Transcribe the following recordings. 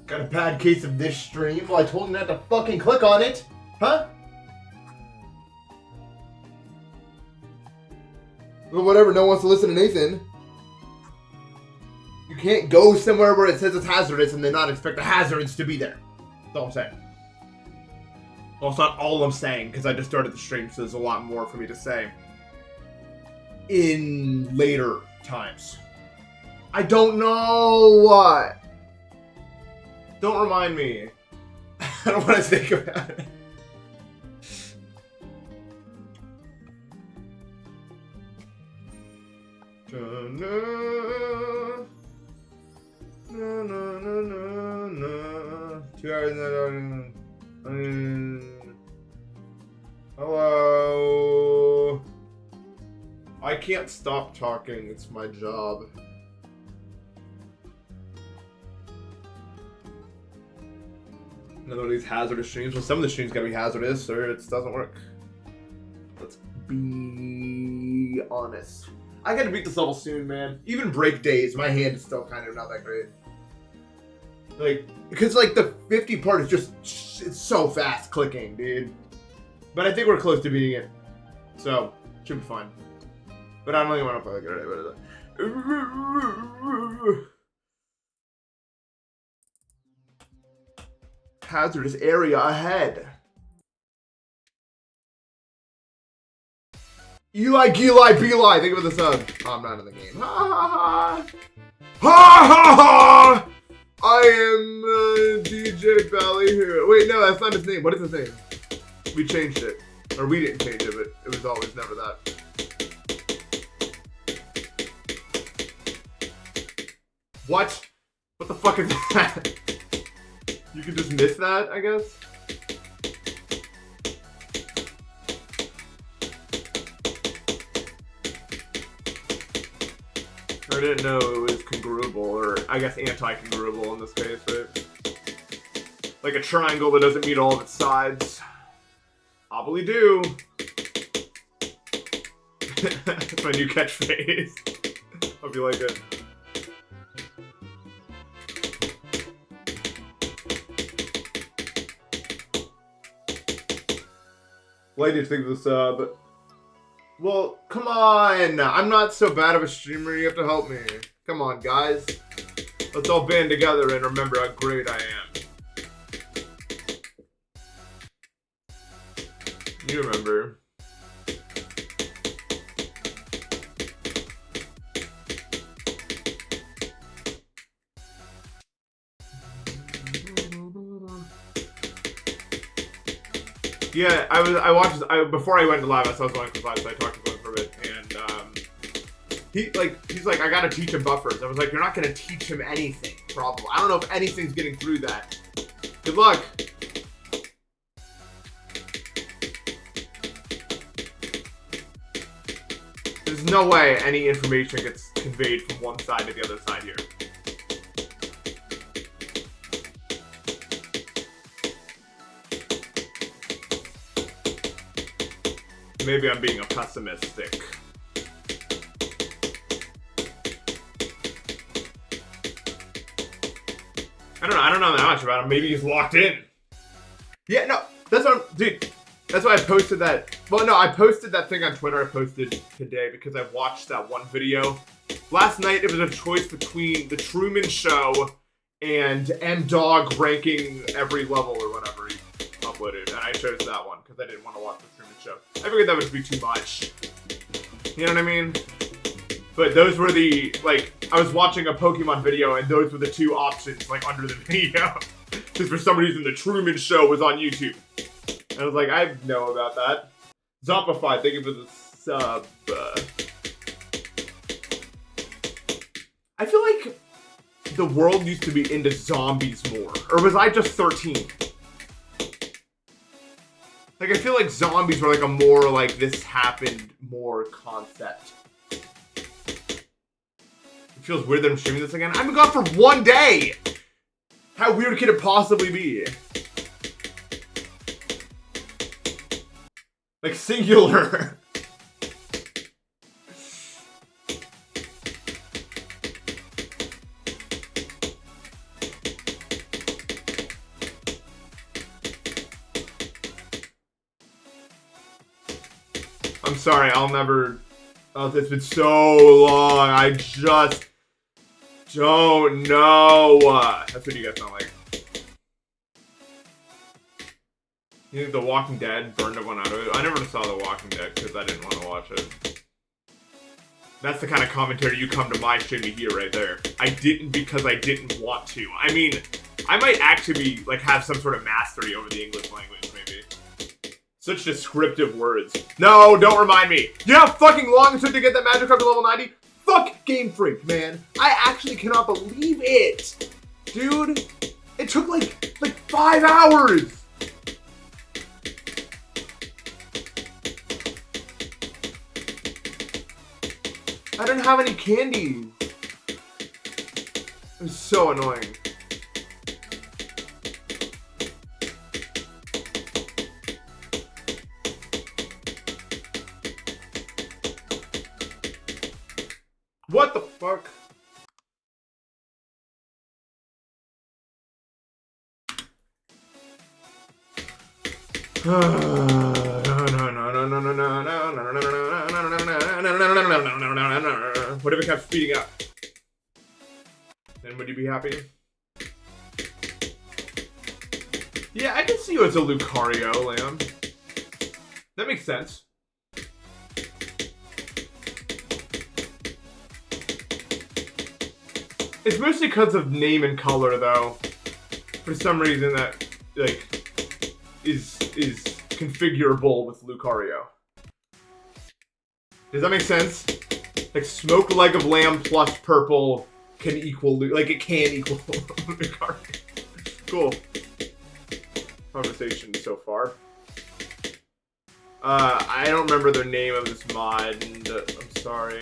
Got a bad case of this stream? Well, I told him not to fucking click on it. Huh? Well, whatever. No one wants to listen to Nathan. You can't go somewhere where it says it's hazardous and then not expect the hazards to be there. That's all I'm saying. Well, it's not all I'm saying, because I just started the stream, so there's a lot more for me to say in later times. I don't know what. Don't remind me. I don't want to think about it. Hello. I can't stop talking. It's my job. Another one of these hazardous streams. Well, some of the streams gotta be hazardous, or it doesn't work. Let's be honest. I gotta beat this level soon, man. Even break days, my hand is still kind of not that great. Like, because like the 50 part is just, it's so fast clicking, dude. But I think we're close to beating it. So, should be fine. But I don't really want to play like it. Hazardous area ahead. Eli, Geli, Beli. Think of the sub. Oh, I'm not in the game. Ha ha ha. Ha ha ha. I am DJ Belly here. Wait, no, that's not his name. What is his name? We changed it. Or we didn't change it, but it was always never that. What? What the fuck is that? You can just miss that, I guess? I didn't know it was congruable, or I guess anti-congruable in this case, right? Like a triangle that doesn't meet all of its sides. Probably do. That's my new catchphrase. Hope you like it. Lady, think of the sub. Well, come on! I'm not so bad of a streamer, you have to help me. Come on, guys. Let's all band together and remember how great I am. You remember. Yeah, I watched, before I went to live, I saw Zoink was live, so I talked to Zoink for a bit, and, he's like, I gotta teach him buffers. I was like, you're not gonna teach him anything, probably. I don't know if anything's getting through that. Good luck. There's no way any information gets conveyed from one side to the other side here. Maybe I'm being a pessimistic. I don't know that much about him. Maybe he's locked in. Yeah, no, that's what dude, that's why I posted that. Well, no, I posted that thing on Twitter I posted today because I watched that one video. Last night, it was a choice between The Truman Show and M-Dog ranking every level or whatever he uploaded, and I chose that one because I didn't want to watch The Truman Show. I figured that would be too much. You know what I mean? But those were the, like, I was watching a Pokemon video and those were the two options, like, under the video. Because for some reason, The Truman Show was on YouTube. And I was like, I know about that. Zombify, thank you for the sub. I feel like the world used to be into zombies more. Or was I just 13? Like, I feel like zombies were like a more, like, this happened more concept. It feels weird that I'm streaming this again. I've been gone for 1 day! How weird could it possibly be? Like, singular. I'm sorry, I'll never... Oh, it's been so long. I just don't know. That's what you guys sound like. You think The Walking Dead burned everyone out of it? I never saw The Walking Dead because I didn't want to watch it. That's the kind of commentary you come to my stream to hear right there. I didn't because I didn't want to. I mean, I might actually be, like, have some sort of mastery over the English language, maybe. Such descriptive words. No, don't remind me. You know how fucking long it took to get that magic up to level 90? Fuck Game Freak, man. I actually cannot believe it. Dude, it took like 5 hours. I didn't have any candy. It was so annoying. What the fuck? What if it kept speeding up? Then would you be happy? Yeah, I can see you as a Lucario, Liam. That makes sense. It's mostly because of name and color, though. For some reason, that like is configurable with Lucario. Does that make sense? Like Smoke Leg of Lamb plus purple can equal it can equal Lucario. Cool conversation so far. I don't remember the name of this mod, and I'm sorry.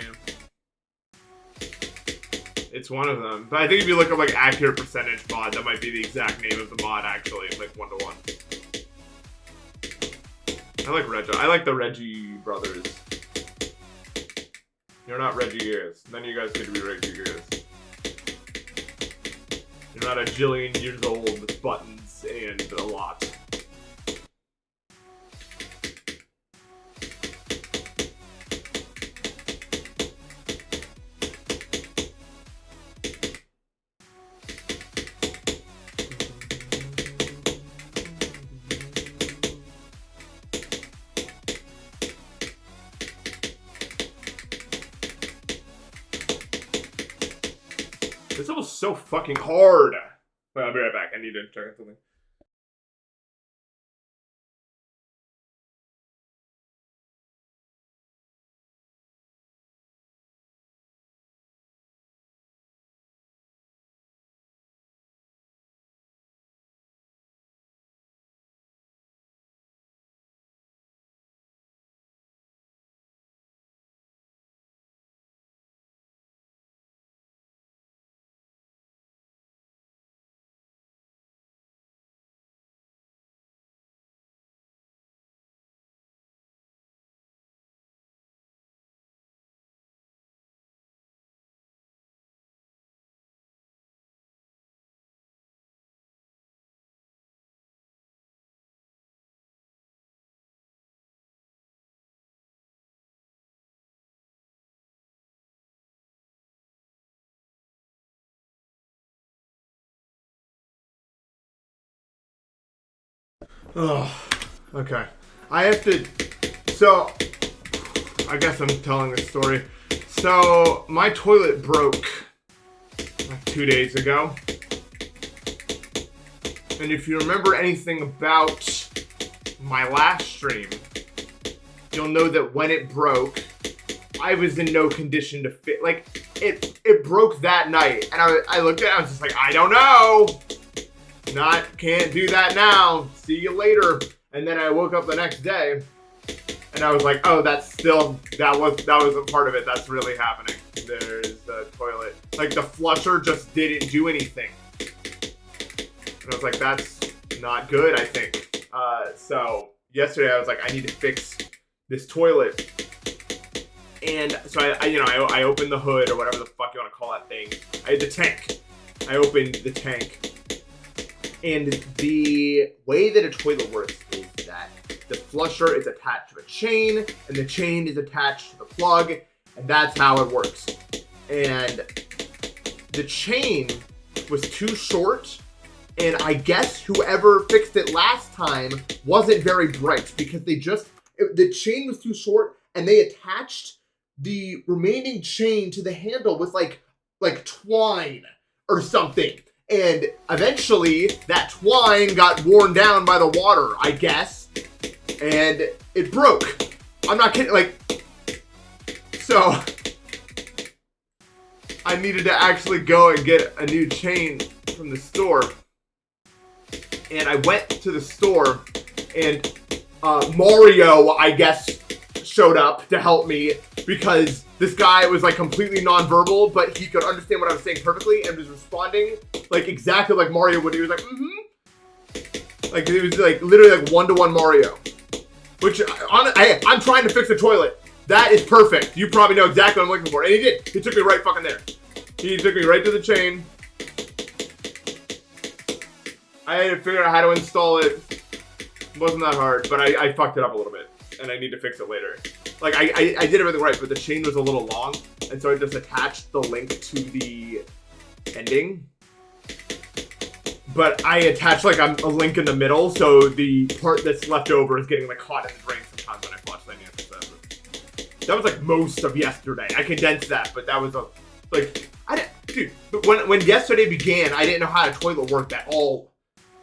It's one of them. But I think if you look up like accurate percentage mod, that might be the exact name of the mod actually, like 1-to-1. I like Reggie. I like the Reggie brothers. You're not Reggie Gears. Then you guys get to be Reggie Gears. You're not a jillion years old with buttons and a lot. This level's so fucking hard. Wait, I'll be right back. I need to check out something. Oh, okay. I have to... So, I guess I'm telling this story. So, my toilet broke like 2 days ago. And if you remember anything about my last stream, you'll know that when it broke, I was in no condition to fit. Like, it broke that night. And I looked at it, I was just like, I don't know. Can't do that now. See you later. And then I woke up the next day, and I was like, oh, that wasn't part of it. That's really happening. There's the toilet. Like, the flusher just didn't do anything. And I was like, that's not good, I think. So yesterday I was like, I need to fix this toilet. And so I opened the hood, or whatever the fuck you want to call that thing. I had the tank. I opened the tank. And the way that a toilet works is that the flusher is attached to a chain, and the chain is attached to the plug, and that's how it works. And the chain was too short, and I guess whoever fixed it last time wasn't very bright because the chain was too short, and they attached the remaining chain to the handle with like twine or something. And eventually that twine got worn down by the water, I guess, and it broke. I'm not kidding, so I needed to actually go and get a new chain from the store. And I went to the store, and Mario, I guess, showed up to help me because this guy was like completely non-verbal, but he could understand what I was saying perfectly and was responding like exactly like Mario would. He was like, like it was like literally like one-to-one Mario. Which I'm trying to fix a toilet. That is perfect. You probably know exactly what I'm looking for, and he did. He took me right fucking there. He took me right to the chain. I had to figure out how to install it. It wasn't that hard, but I fucked it up a little bit, and I need to fix it later. Like, I did everything right, but the chain was a little long, and so I just attached the link to the ending. But I attached, like, a link in the middle, so the part that's left over is getting, like, caught in the drain sometimes when I flush. I need to fix that. That was, like, most of yesterday. I condensed that, but that was, dude, when yesterday began, I didn't know how a toilet worked at all.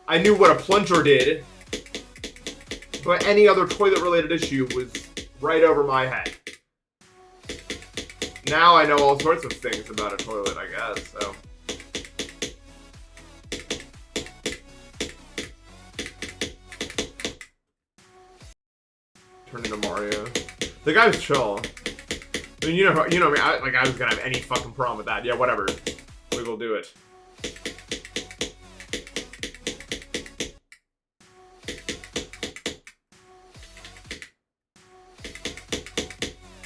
I knew what a plunger did, but any other toilet-related issue was right over my head. Now I know all sorts of things about a toilet, I guess, so. Turn into Mario. The guy was chill. I mean, you know me, I was gonna have any fucking problem with that. Yeah, whatever. We will do it.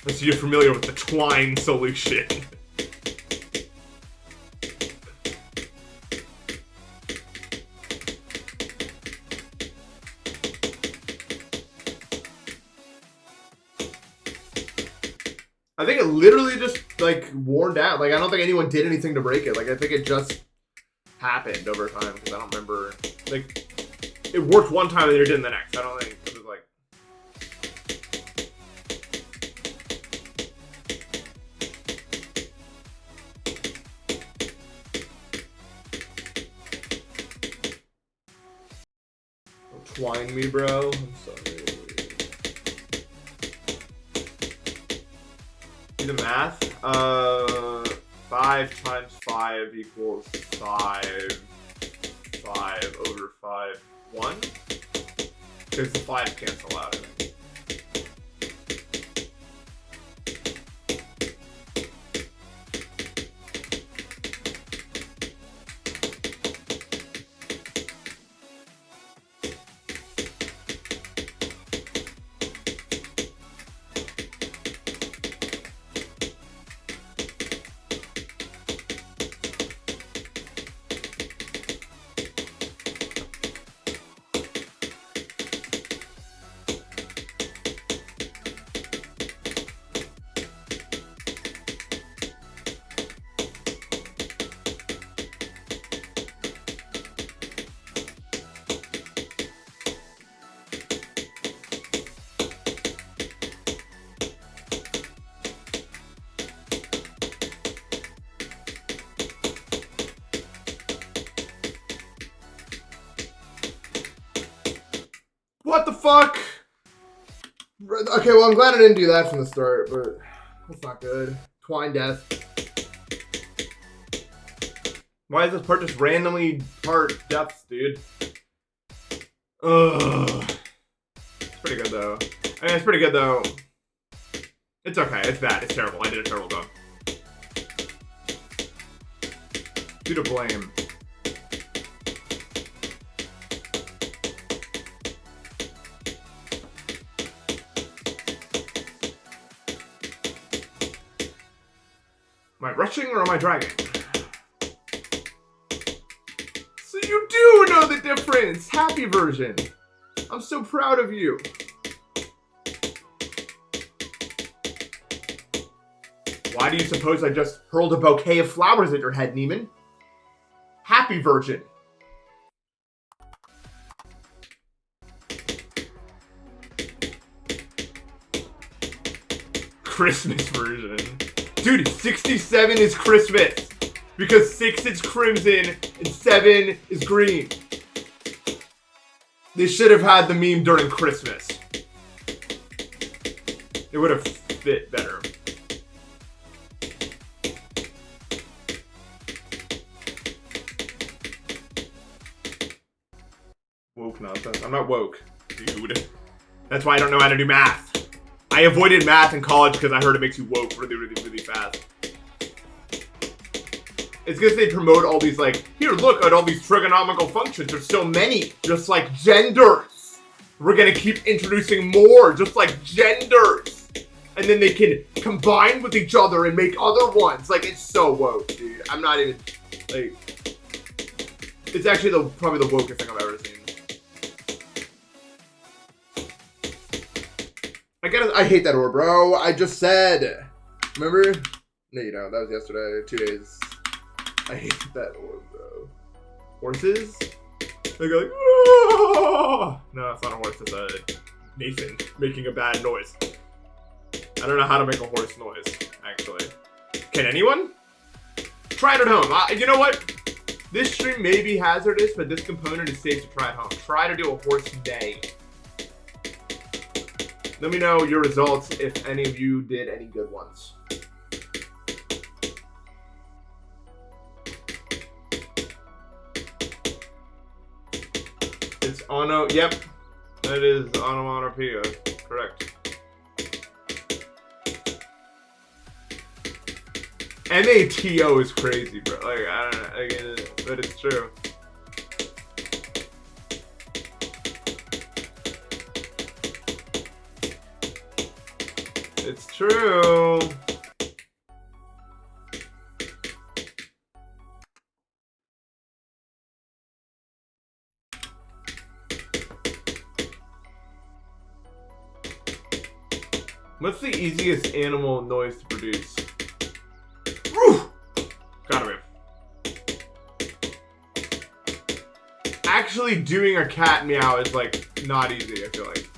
So you're familiar with the twine solution. I think it literally just, like, worn down. Like, I don't think anyone did anything to break it. Like, I think it just happened over time, because I don't remember. Like, it worked one time and then it didn't the next. I don't think it was, like... Twine me, bro. I'm sorry. Do the math. 5 times 5 equals 5. 5 over 5. 1? Because the 5 cancel out, I think. What the fuck? Okay, well, I'm glad I didn't do that from the start, but that's not good. Twine death. Why is this part just randomly part deaths, dude? Ugh. It's pretty good, though. I mean, it's pretty good, though. It's okay. It's bad. It's terrible. I did a terrible job. Who to blame? Am I rushing or am I dragging? So you do know the difference! Happy version! I'm so proud of you. Why do you suppose I just hurled a bouquet of flowers at your head, Neiman? Happy Virgin. Christmas version. Dude, 67 is Christmas. Because 6 is crimson and 7 is green. They should have had the meme during Christmas. It would have fit better. Woke nonsense. I'm not woke, dude. That's why I don't know how to do math. I avoided math in college because I heard it makes you woke really, really, really fast. It's because they promote all these, like, here, look at all these trigonomical functions. There's so many, just like genders. We're gonna keep introducing more, just like genders. And then they can combine with each other and make other ones. Like, it's so woke, dude. I'm not even, like, it's actually probably the wokest thing I've ever seen. I hate that orb, bro. I just said. Remember? No, you don't. That was yesterday. 2 days. I hate that orb, bro. Horses? They go like, oh! No, it's not a horse. It's a Nathan making a bad noise. I don't know how to make a horse noise, actually. Can anyone? Try it at home. You know what? This stream may be hazardous, but this component is safe to try at home. Try to do a horse neigh. Let me know your results if any of you did any good ones. It's yep. That is onomatopoeia. Correct. NATO is crazy, bro. Like, I don't know, but it's true. It's true. What's the easiest animal noise to produce? Woo! Gotta be. Actually doing a cat meow is like not easy, I feel like.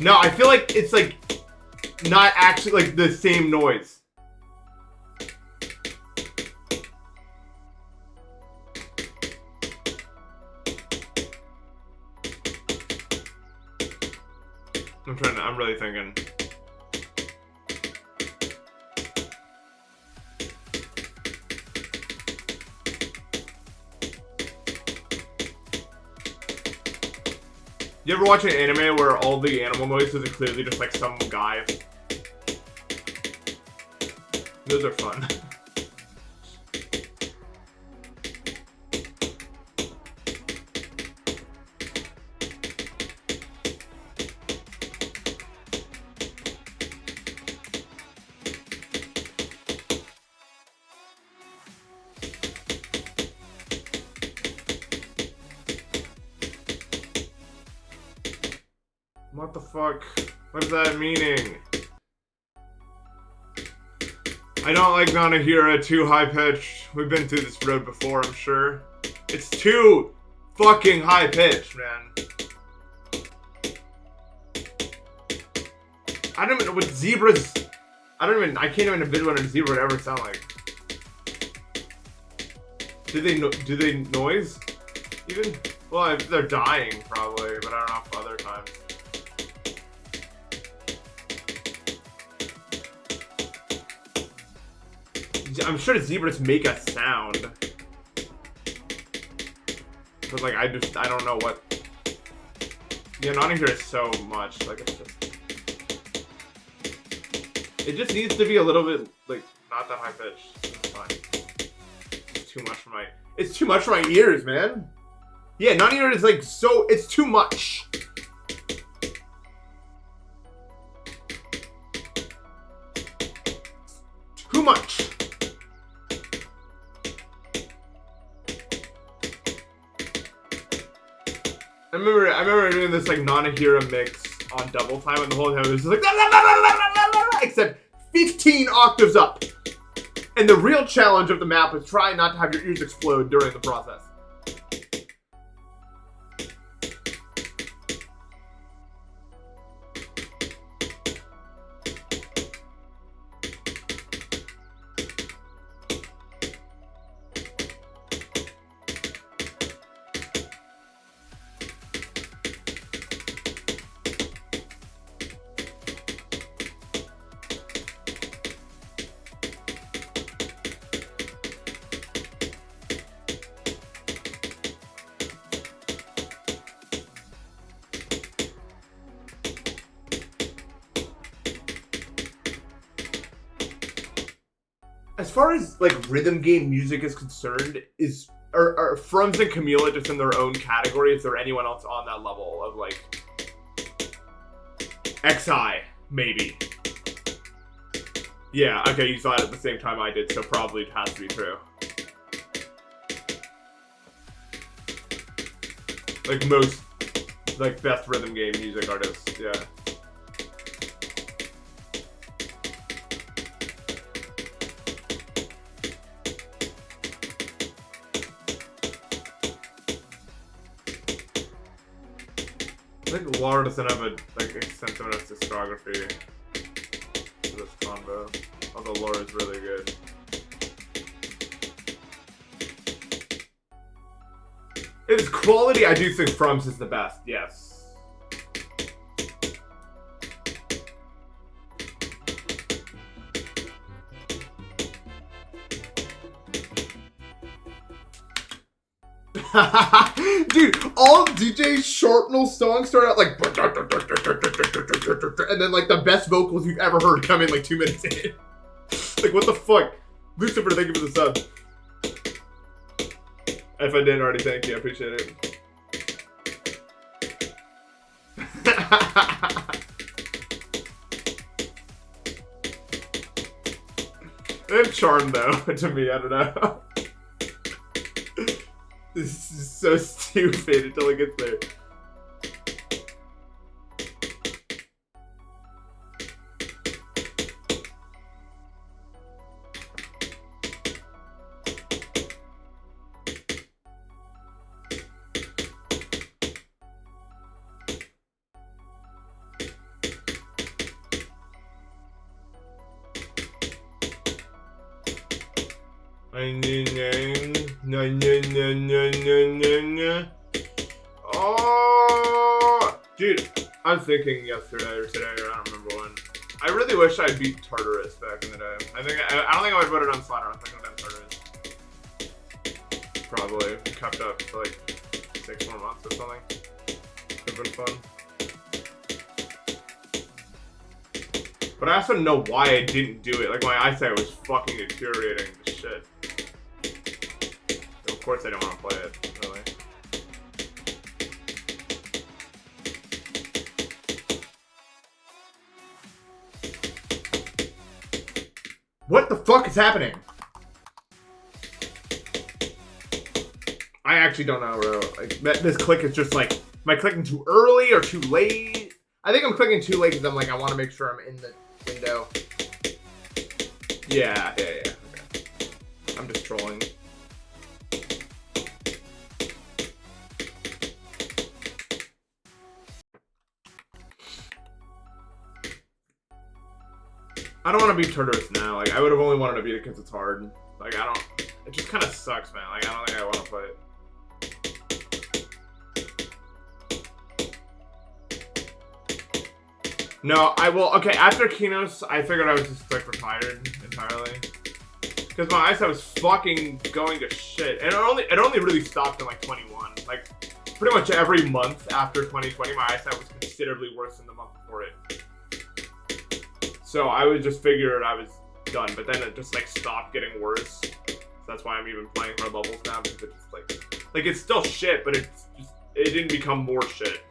No, I feel like it's like not actually like the same noise. I'm really thinking. You ever watch an anime where all the animal noises are clearly just like some guy? Those are fun. What the fuck? What is that meaning? I don't like Nanahira too high pitched. We've been through this road before, I'm sure. It's too fucking high pitched, man. I don't even know what zebras. I can't even envision what a zebra would ever sound like. Do they noise? Even? Well, if they're dying, probably, but I don't know if other times. I'm sure zebras make a sound. But like, I don't know what. Yeah, Nottingham is so much. Like, it's just. It just needs to be a little bit, like, not that high pitched. It's fine. It's too much for my. It's too much for my ears, man. Yeah, Nottingham is like so. It's too much. Too much. I remember doing this like Nanahira mix on double time, and the whole time it was just like except 15 octaves up. And the real challenge of the map is trying not to have your ears explode during the process. As far as like rhythm game music is concerned, are Frums and Camila just in their own category? Is there anyone else on that level of like XI, maybe? Yeah, okay, you saw it at the same time I did, so probably it has to be true. Like most, like best rhythm game music artists, yeah. I think Laura doesn't have a like extensive enough discography for this combo, although Laura's really good. If it's quality, I do think Frums is the best, yes. Dude, all DJ Sharpnell's songs start out like, and then like the best vocals you've ever heard come in like 2 minutes in. Like, what the fuck? Lucifer, thank you for the sub. If I didn't already, thank you. I appreciate it. They're charmed though, to me, I don't know. This is so stupid until it gets there. Oh, dude, I was thinking yesterday or today, or I don't remember when. I really wish I beat Tartarus back in the day. I don't think I would vote it on Slider. I think I'd done Tartarus. Probably kept up for like 6 more months or something. Would've been fun. But I also know why I didn't do it. Like, my eyesight was fucking deteriorating to shit. Of course I don't want to play it, really. What the fuck is happening? I actually don't know, bro. Like, this click is just like, am I clicking too early or too late? I think I'm clicking too late because I'm like, I want to make sure I'm in the window. Yeah. Okay. I'm just trolling. I don't want to beat Tartarus now. Like, I would have only wanted to beat it because it's hard. Like, I don't... It just kind of sucks, man. Like, I don't think I want to play it. No, I will... Okay, after Kinos, I figured I was just, like, retired entirely. Because my eyesight was fucking going to shit. And it only really stopped in, like, 21. Like, pretty much every month after 2020, my eyesight was considerably worse than the month before it. So I was just figured I was done, but then it just like stopped getting worse. So that's why I'm even playing hard levels now, because it's like it's still shit, but it didn't become more shit.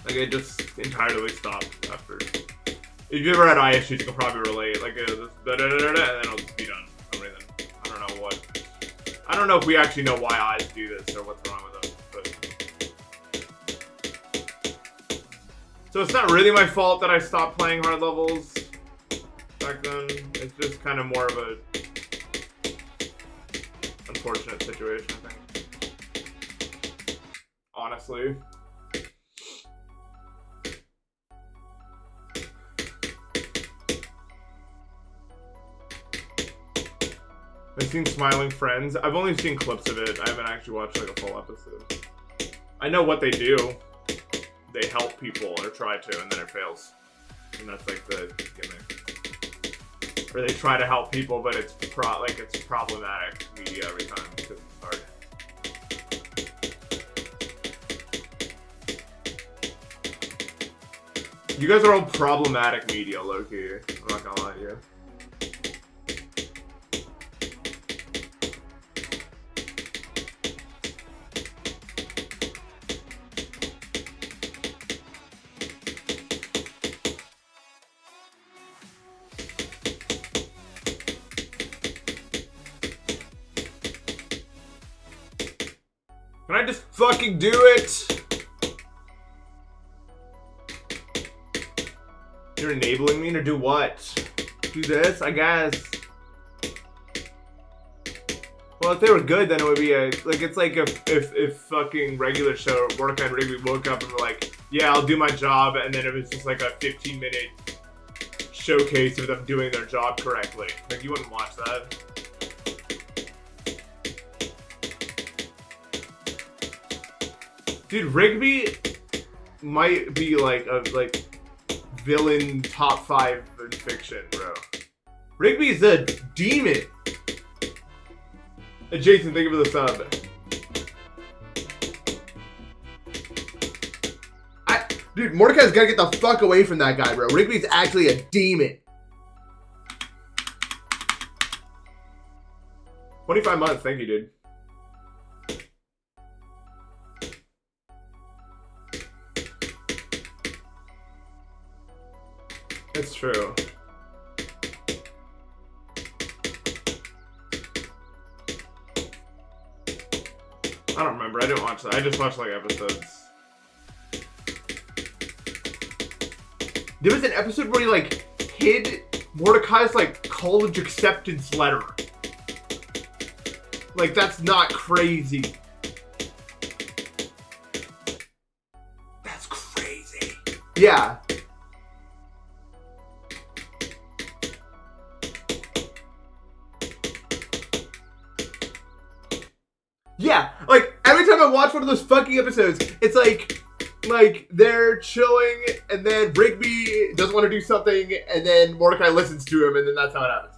Like, it just entirely stopped after. If you've ever had eye issues, you can probably relate. Like, and then it'll just be done. I don't know what. I don't know if we actually know why eyes do this or what's wrong with them. But So it's not really my fault that I stopped playing hard levels back then. It's just kind of more of a unfortunate situation, I think. Honestly. I've seen Smiling Friends. I've only seen clips of it. I haven't actually watched like a full episode. I know what they do. They help people or try to, and then it fails. And that's like the gimmick. Or they try to help people, but it's problematic media every time because it's hard. You guys are all problematic media, low-key. I'm not gonna lie to you. Can I just fucking do it? You're enabling me to do what? Do this, I guess. Well, if they were good, then it would be a like. It's like if fucking regular show Mordecai and Rigby woke up and were like, "Yeah, I'll do my job," and then it was just like a 15-minute showcase of them doing their job correctly. Like you wouldn't watch that. Dude, Rigby might be like a villain top 5 in fiction, bro. Rigby's a demon. Jason, thank you for the sub. Dude, Mordecai's gotta get the fuck away from that guy, bro. Rigby's actually a demon. 25 months, thank you, dude. It's true. I don't remember. I didn't watch that. I just watched like episodes. There was an episode where he like hid Mordecai's like college acceptance letter. Like that's not crazy. That's crazy. Yeah. Yeah, like every time I watch one of those fucking episodes, it's like they're chilling, and then Rigby doesn't want to do something, and then Mordecai listens to him, and then that's how it happens.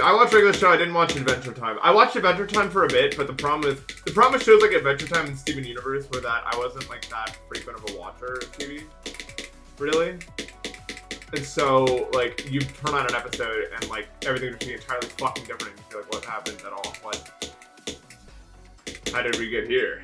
I watched regular show. I didn't watch Adventure Time. I watched Adventure Time for a bit, but the problem with shows like Adventure Time and Steven Universe were that I wasn't like that frequent of a watcher of TV, really. And so like you turn on an episode and like everything would be entirely fucking different, and you feel like what happened at all? What? How did we get here?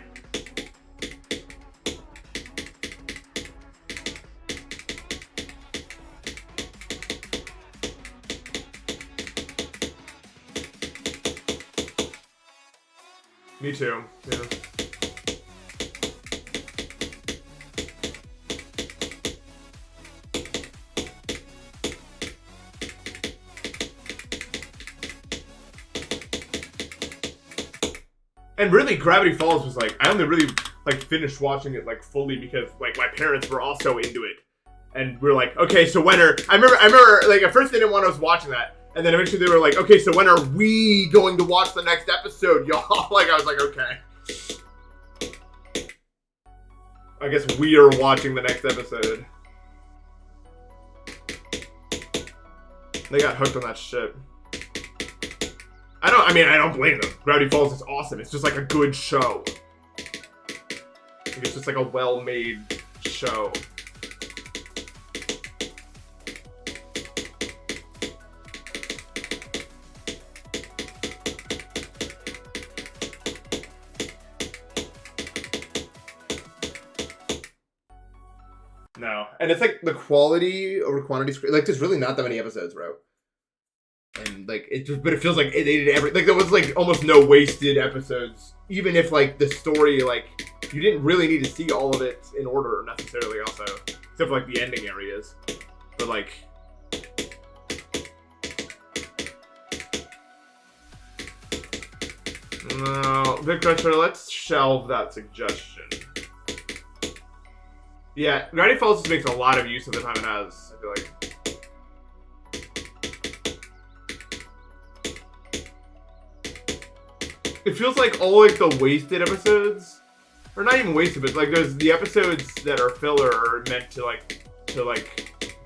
Me too, yeah. And really, Gravity Falls was like, I only really like finished watching it like fully because like my parents were also into it. And we're like, okay, so when are, I remember like at first they didn't want us watching that. And then eventually they were like, okay, so when are we going to watch the next episode, y'all? Like, I was like, okay. I guess we are watching the next episode. They got hooked on that shit. I don't blame them. Gravity Falls is awesome. It's just like a good show. It's just like a well-made show. No, and it's like the quality over quantity. Like, there's really not that many episodes, bro. And like it just, but it feels like they did like there was like almost no wasted episodes. Even if like the story, like you didn't really need to see all of it in order necessarily. Also, except for like the ending areas, but like. No, Big Cruncher, let's shelve that suggestion. Yeah, Gravity Falls just makes a lot of use of the time it has, I feel like. It feels like all like the wasted episodes, or not even wasted, but like there's the episodes that are filler are meant to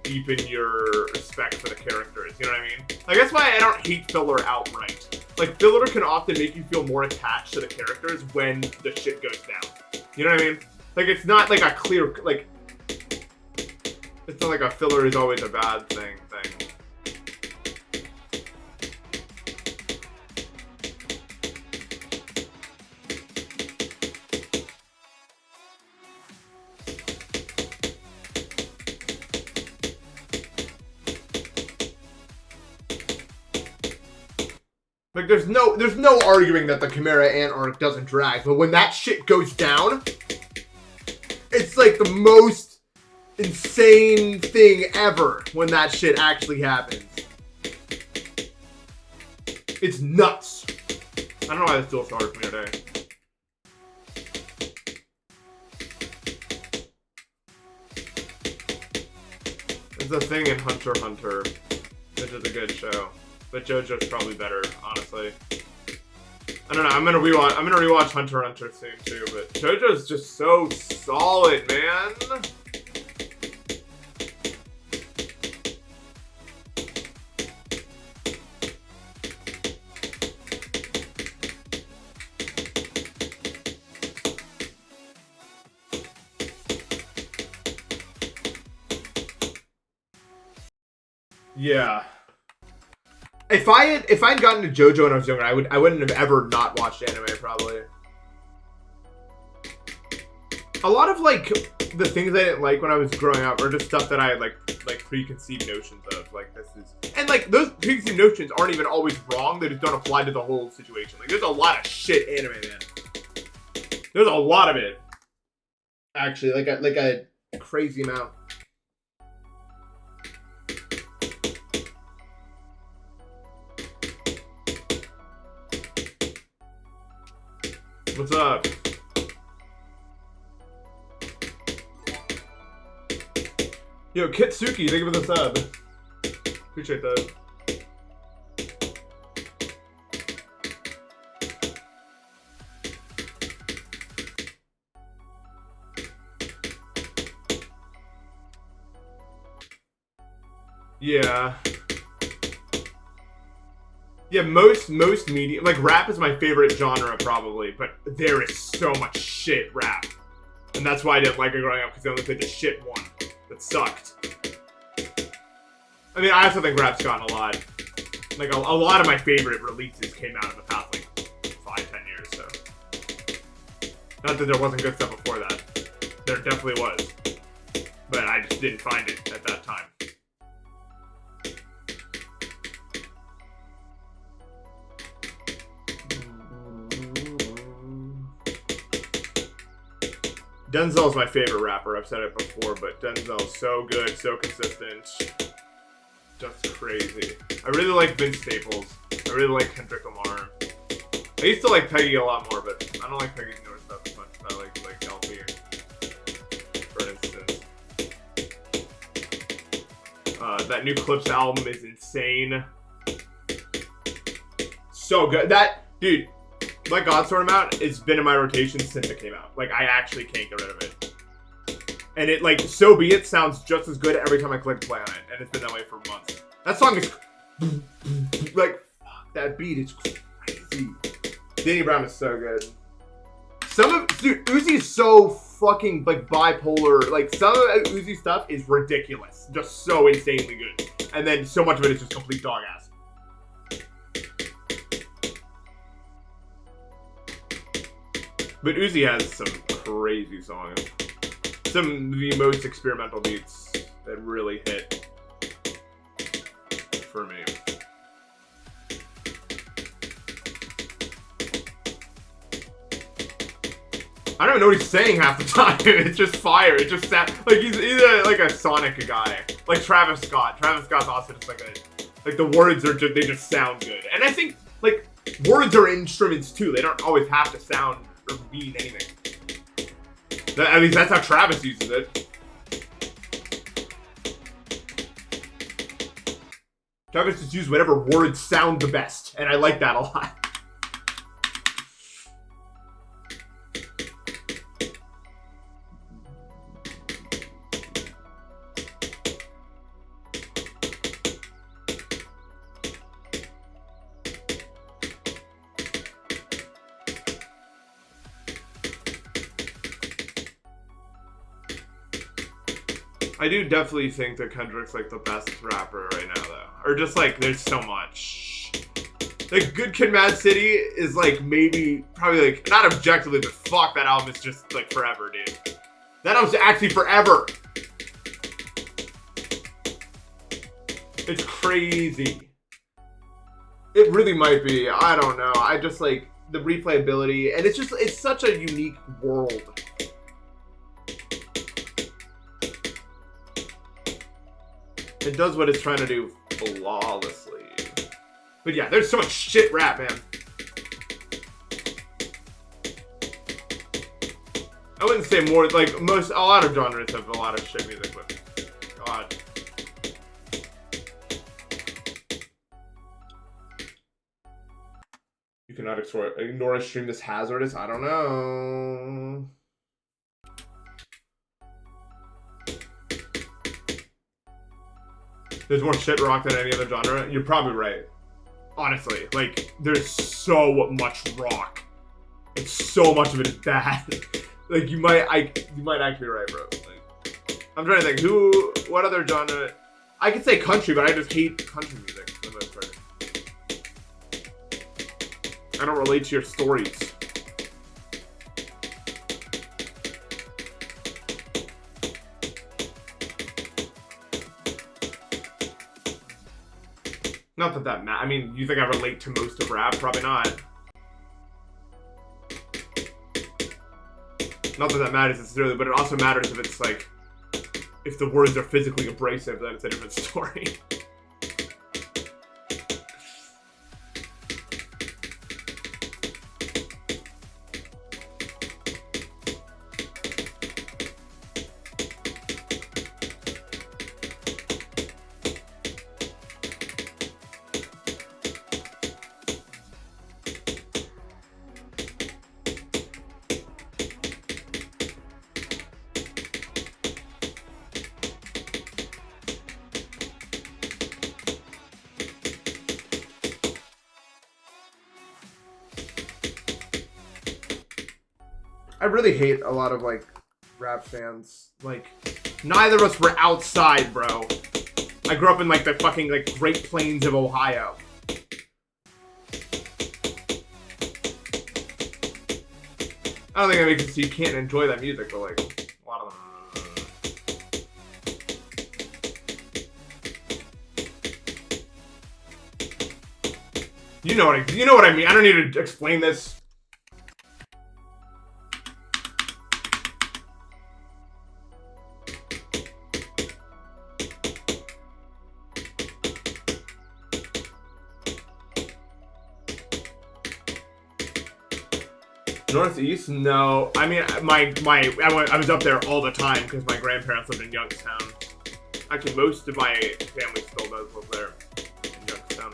deepen your respect for the characters, you know what I mean? Like that's why I don't hate filler outright. Like filler can often make you feel more attached to the characters when the shit goes down. You know what I mean? Like it's not like a clear, like, it's not like a filler is always a bad thing. Like there's no arguing that the Chimera Ant arc doesn't drag, but when that shit goes down, it's like the most insane thing ever when that shit actually happens. It's nuts. I don't know why this still so hard for me today. There's a thing in Hunter x Hunter, which is a good show. But JoJo's probably better, honestly. I don't know. I'm gonna rewatch Hunter x Hunter soon too. But JoJo's just so solid, man. Yeah. If I had gotten to JoJo when I was younger, I wouldn't have ever not watched anime, probably. A lot of like the things I didn't like when I was growing up are just stuff that I had like preconceived notions of. Like this is, and like those preconceived notions aren't even always wrong. They just don't apply to the whole situation. Like there's a lot of shit anime, man. There's a lot of it. Actually, like a crazy amount. What's up? Yo, Kitsuki, thank you for the sub. Appreciate that. Yeah. Yeah, most media, like rap is my favorite genre probably, but there is so much shit rap. And that's why I didn't like it growing up, because I only played the shit one that sucked. I mean, I also think rap's gotten a lot. Like, a lot of my favorite releases came out in the past, like, 5-10 years, so. Not that there wasn't good stuff before that. There definitely was. But I just didn't find it at that time. Denzel's my favorite rapper. I've said it before, but Denzel's so good, so consistent. Just crazy. I really like Vince Staples. I really like Kendrick Lamar. I used to like Peggy a lot more, but I don't like Peggy's newer stuff as much as I like LP, for instance. That new Clips album is insane. So good. That, dude, my Godsword amount has been in my rotation since it came out. Like, I actually can't get rid of it. And it, like, So Be It sounds just as good every time I click play on it. And it's been that way for months. That song is, like, fuck, that beat is crazy. Danny Brown is so good. Dude, Uzi's so fucking, like, bipolar. Like, some of Uzi's stuff is ridiculous. Just so insanely good. And then so much of it is just complete dog ass. But Uzi has some crazy songs. some of the most experimental beats that really hit for me. I don't even know what he's saying half the time. It's just fire. It just sounds like he's like a Sonic guy, like Travis Scott. Travis Scott's also just like the words are just, they just sound good. And I think like words are instruments too. They don't always have to sound or mean anything. At least that's how Travis uses it. Travis just uses whatever words sound the best, and I like that a lot. I do definitely think that Kendrick's like the best rapper right now, though. Or just like, there's so much. Like, Good Kid, Mad City is like maybe, probably like, not objectively, but fuck, that album is just like forever, dude. That album's actually forever. It's crazy. It really might be. I don't know. I just like the replayability, and it's such a unique world. It does what it's trying to do flawlessly. But yeah, there's so much shit rap, man. I wouldn't say more, like, a lot of genres have a lot of shit music, but God. You cannot ignore a stream this hazardous? I don't know. There's more shit rock than any other genre. You're probably right. Honestly, like, there's so much rock. And so much of it is bad. Like, you might actually be right, bro. Like, I'm trying to think, what other genre? I could say country, but I just hate country music for the most part. I don't relate to your stories. Not that I mean, you think I relate to most of rap? Probably not. Not that matters necessarily, but it also matters if it's like, if the words are physically abrasive, then it's a different story. I really hate a lot of, like, rap fans. Like, neither of us were outside, bro. I grew up in, like, the fucking, like, Great Plains of Ohio. I don't think that makes it so you can't enjoy that music, but, like, a lot of them. You know what I mean. I don't need to explain this. Northeast? No. I mean, I was up there all the time because my grandparents lived in Youngstown. Actually, most of my family still does live there in Youngstown.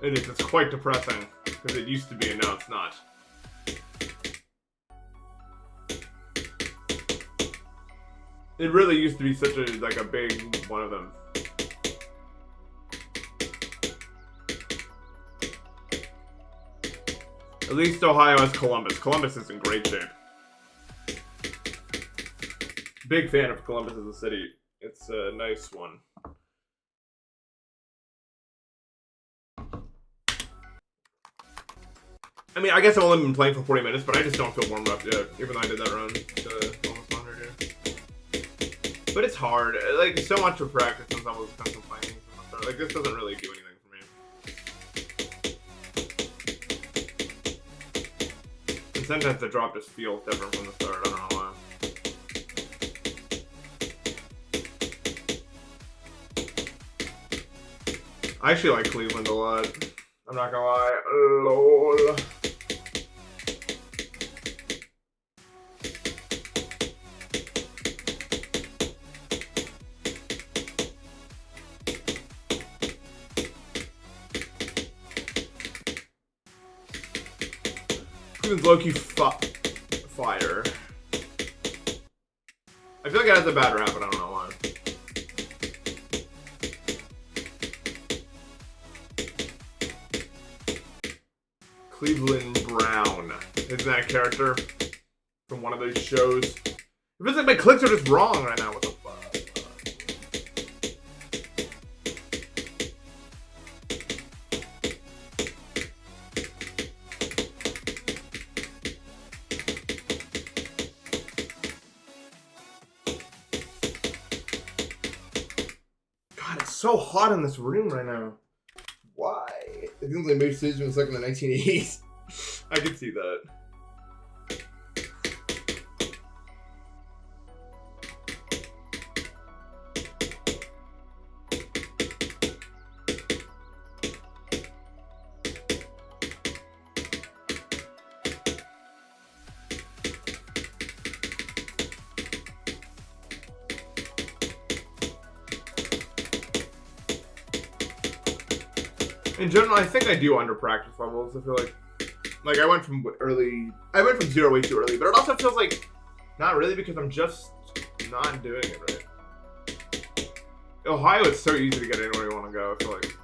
It is. It's quite depressing because it used to be, and now it's not. It really used to be such a, like, a big one of them. At least Ohio has Columbus. Columbus is in great shape. Big fan of Columbus as a city. It's a nice one. I mean, I guess I've only been playing for 40 minutes, but I just don't feel warmed up yet, even though I did that run to almost 100 here. But it's hard. Like, so much for practice since I was constant playing. Like, this doesn't really do anything for me. And sometimes the drop just feels different from the start. I don't know why. I actually like Cleveland a lot. I'm not gonna lie. LOL. Cleveland's low-key fire. I feel like it has a bad rap, but I don't know why. Cleveland Brown. Isn't that a character from one of those shows? It feels like my clicks are just wrong right now. What the fuck? God, it's so hot in this room right now. Why? It seems like maybe Susan was like in the 1980s. I could see that. In general, I think I do under practice levels. I feel like I went from zero way too early, but it also feels like not really because I'm just not doing it right. Ohio, it's so easy to get anywhere you want to go. I feel like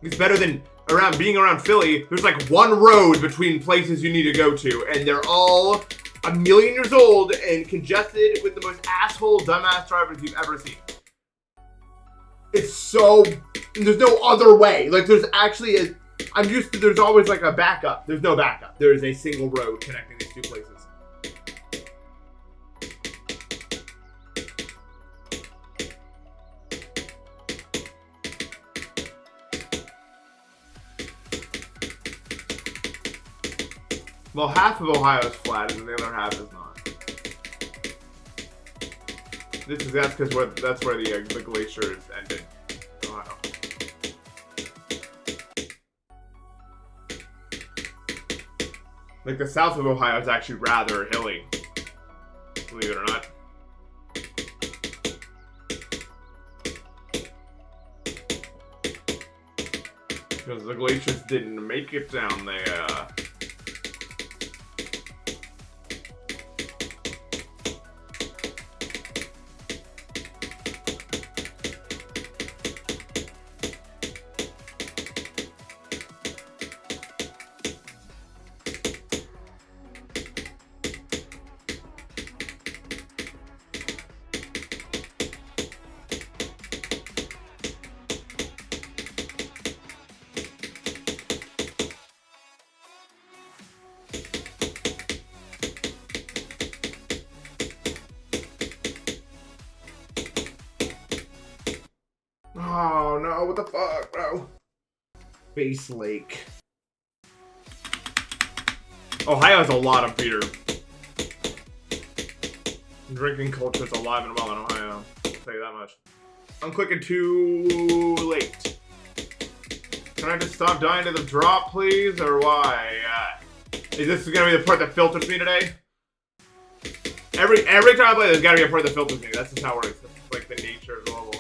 it's better than being around Philly. There's like one road between places you need to go to, and they're all a million years old and congested with the most asshole, dumbass drivers you've ever seen. It's so... There's no other way. Like, there's actually I'm used to... There's always, like, a backup. There's no backup. There is a single road connecting these two places. Well, half of Ohio is flat, and the other half is not. That's where the glaciers ended. Ohio. Like the south of Ohio is actually rather hilly, believe it or not. Because the glaciers didn't make it down there. Oh no, what the fuck, bro? Base Lake. Ohio has a lot of beer. Drinking culture is alive and well in Ohio. I'll tell you that much. I'm clicking too late. Can I just stop dying to the drop, please? Or why? Is this gonna be the part that filters me today? Every time I play, there's gotta be a part that filters me. That's just how it works. That's like the nature of the level.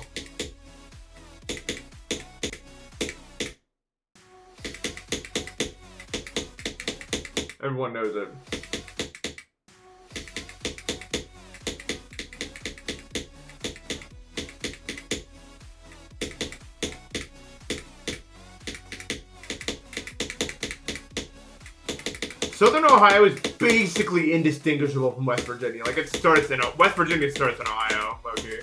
Everyone knows it. Southern Ohio is basically indistinguishable from West Virginia. Like, it starts in... West Virginia starts in Ohio. Okay.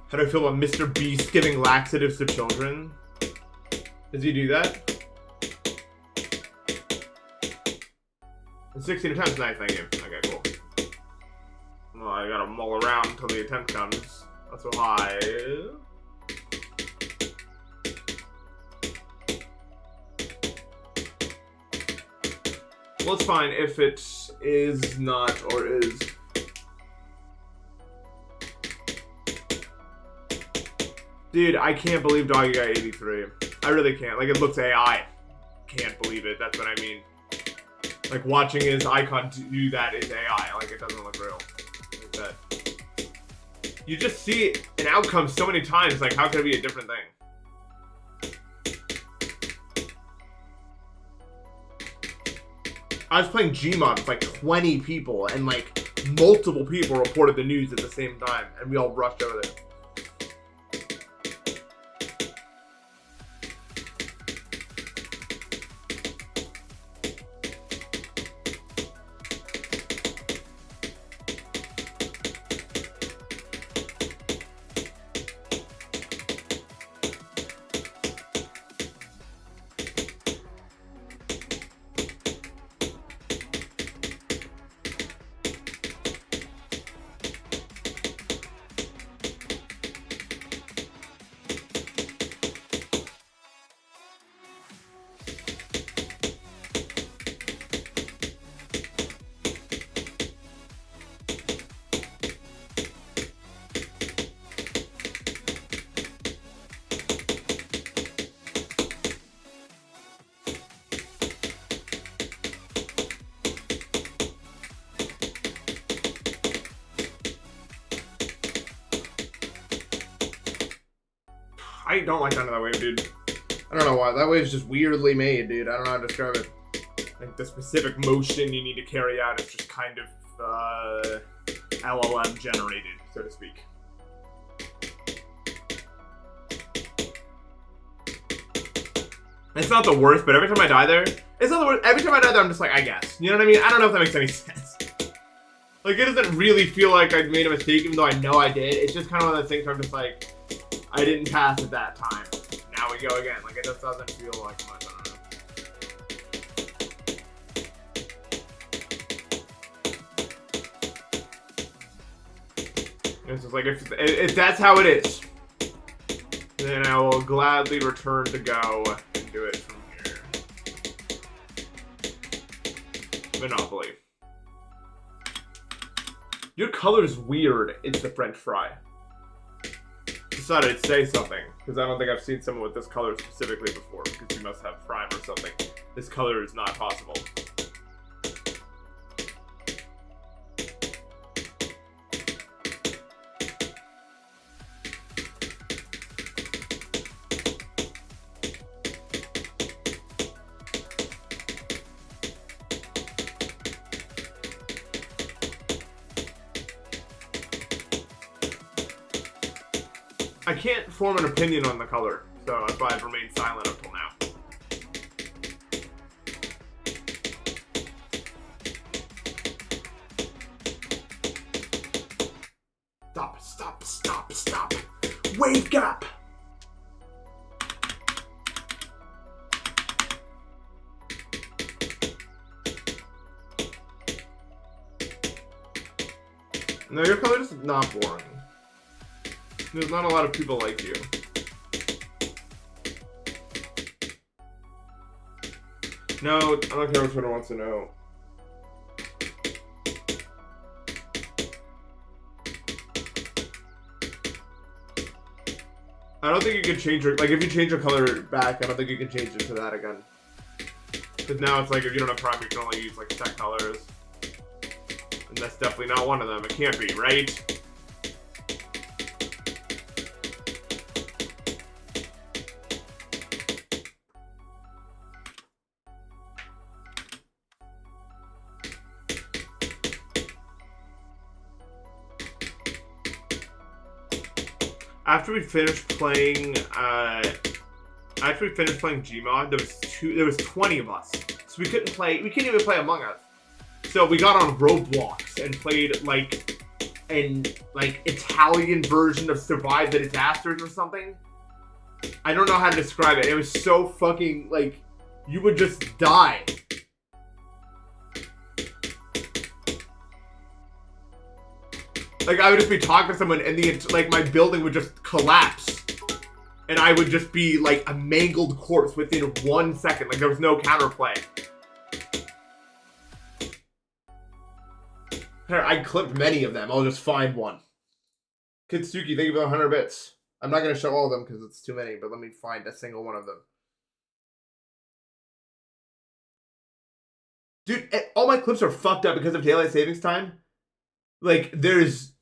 How do I feel about Mr. Beast giving laxatives to children? Does he do that? 16 attempts, nice, thank you. Okay, cool. Well, I gotta mull around until the attempt comes. That's so high. Well, it's fine if it is not or is. Dude, I can't believe Doggy got 83. I really can't. Like, it looks AI. Can't believe it. That's what I mean. Like, watching his icon do that is AI. Like, it doesn't look real. Like that. You just see an outcome so many times. Like, how could it be a different thing? I was playing Gmod with like 20 people, and like multiple people reported the news at the same time, and we all rushed over there. I don't like none of that wave, dude. I don't know why. That wave's just weirdly made, dude. I don't know how to describe it. Like, the specific motion you need to carry out is just kind of, LLM generated, so to speak. It's not the worst, but every time I die there, it's not the worst. Every time I die there, I'm just like, I guess. You know what I mean? I don't know if that makes any sense. Like, it doesn't really feel like I made a mistake, even though I know I did. It's just kind of one of those things where I'm just like, I didn't pass at that time. Now we go again. Like, it just doesn't feel like much. I don't know. It's just like, if that's how it is, then I will gladly return to go and do it from here. Monopoly. Your color is weird. It's the French fry. Decided I'd say something, because I don't think I've seen someone with this color specifically before, because you must have Prime or something. This color is not possible. I can't form an opinion on the color, so that's why I've remained silent until now. Stop, stop, stop, stop. Wave gap! No, your color is not boring. There's not a lot of people like you. No, I don't care what Twitter wants to know. I don't think you can change your, like, if you change your color back, I don't think you can change it to that again. Because now it's like, if you don't have Prime, you can only use, like, set colors. And that's definitely not one of them. It can't be, right? After we finished playing, Gmod, there was 20 of us, so we couldn't even play Among Us. So we got on Roblox and played like an Italian version of Survive the Disasters or something. I don't know how to describe it. It was so fucking like you would just die. Like I would just be talking to someone and my building would just collapse. And I would just be like a mangled corpse within 1 second. Like there was no counterplay. Here, I clipped many of them. I'll just find one. Kitsuki, thank you for the 100 bits. I'm not going to show all of them because it's too many, but let me find a single one of them. Dude, all my clips are fucked up because of daylight savings time. Like, there was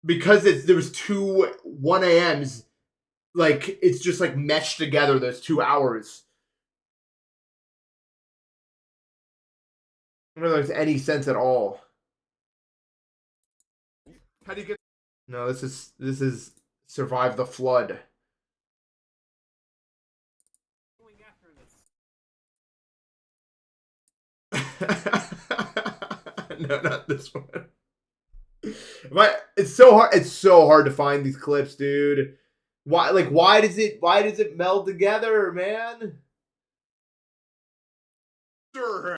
2 1 a.m.s. Like, it's just like meshed together, those 2 hours. I don't know if there's any sense at all. How do you get... No, this is Survive the Flood. No, not this one. But it's so hard to find these clips, dude. Why does it meld together, man? Sure.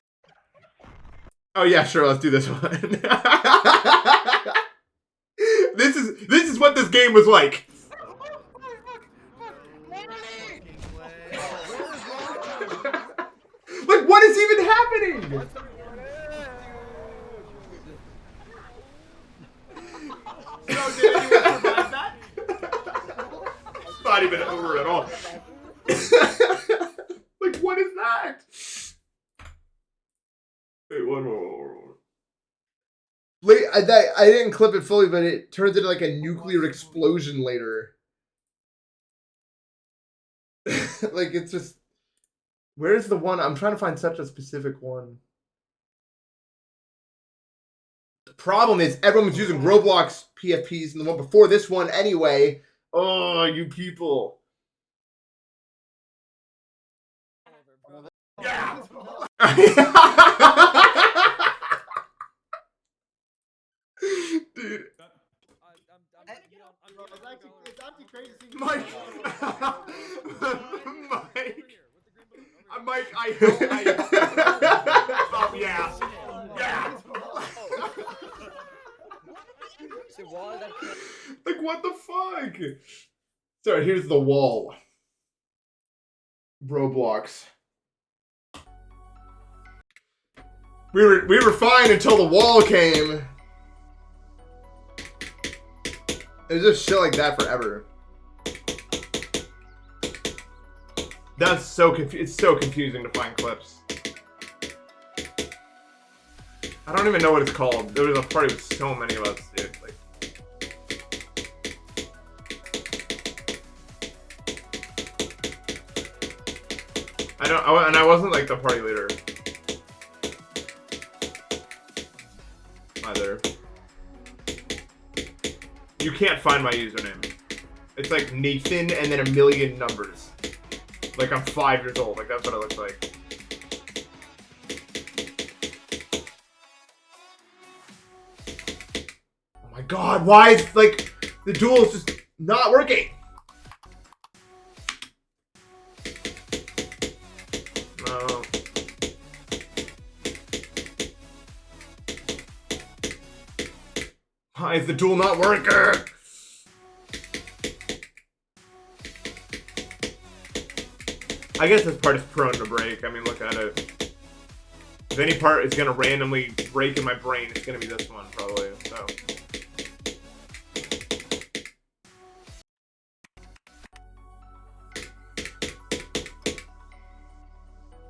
Oh yeah, sure, let's do this one. This is what this game was like. Like, what is even happening? So, did anyone survive that? It's not even over at all. Like, what is that? Wait, one more. Wait, I didn't clip it fully, but it turns into like a nuclear explosion later. Like, it's just... Where's the one? I'm trying to find such a specific one. The problem is everyone was using Roblox PFPs and the one before this one anyway. Oh, you people. Yeah. Dude. It's actually crazy seeing Mike. Mike, I hope oh, yeah. Yeah. Like, what the fuck? So, here's the wall. Roblox. We were fine until the wall came. It was just shit like that forever. That's so it's so confusing to find clips. I don't even know what it's called. There was a party with so many of us, dude. Like, and I wasn't like the party leader either. You can't find my username. It's like Nathan and then a million numbers. Like I'm 5 years old. Like that's what it looks like. Oh my god, why is like the duel is just not working? No. Why is the duel not working? I guess this part is prone to break. I mean, look at it. If any part is gonna randomly break in my brain, it's gonna be this one, probably. So.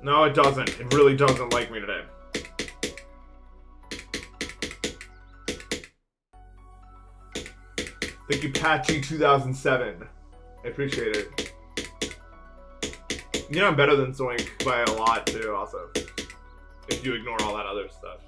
No, it doesn't. It really doesn't like me today. Thank you, Patchy 2007. I appreciate it. You know I'm better than Zoink by a lot too, also. If you ignore all that other stuff.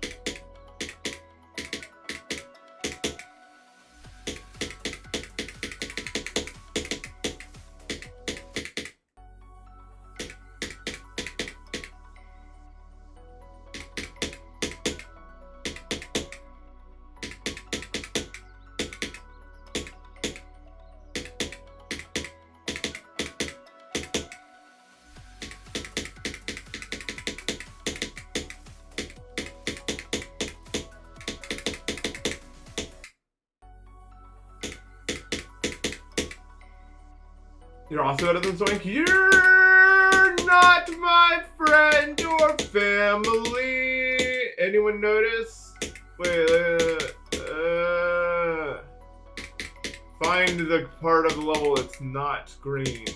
You're also better than Zoink. You're not my friend or family. Anyone notice? Wait, find the part of the level that's not green.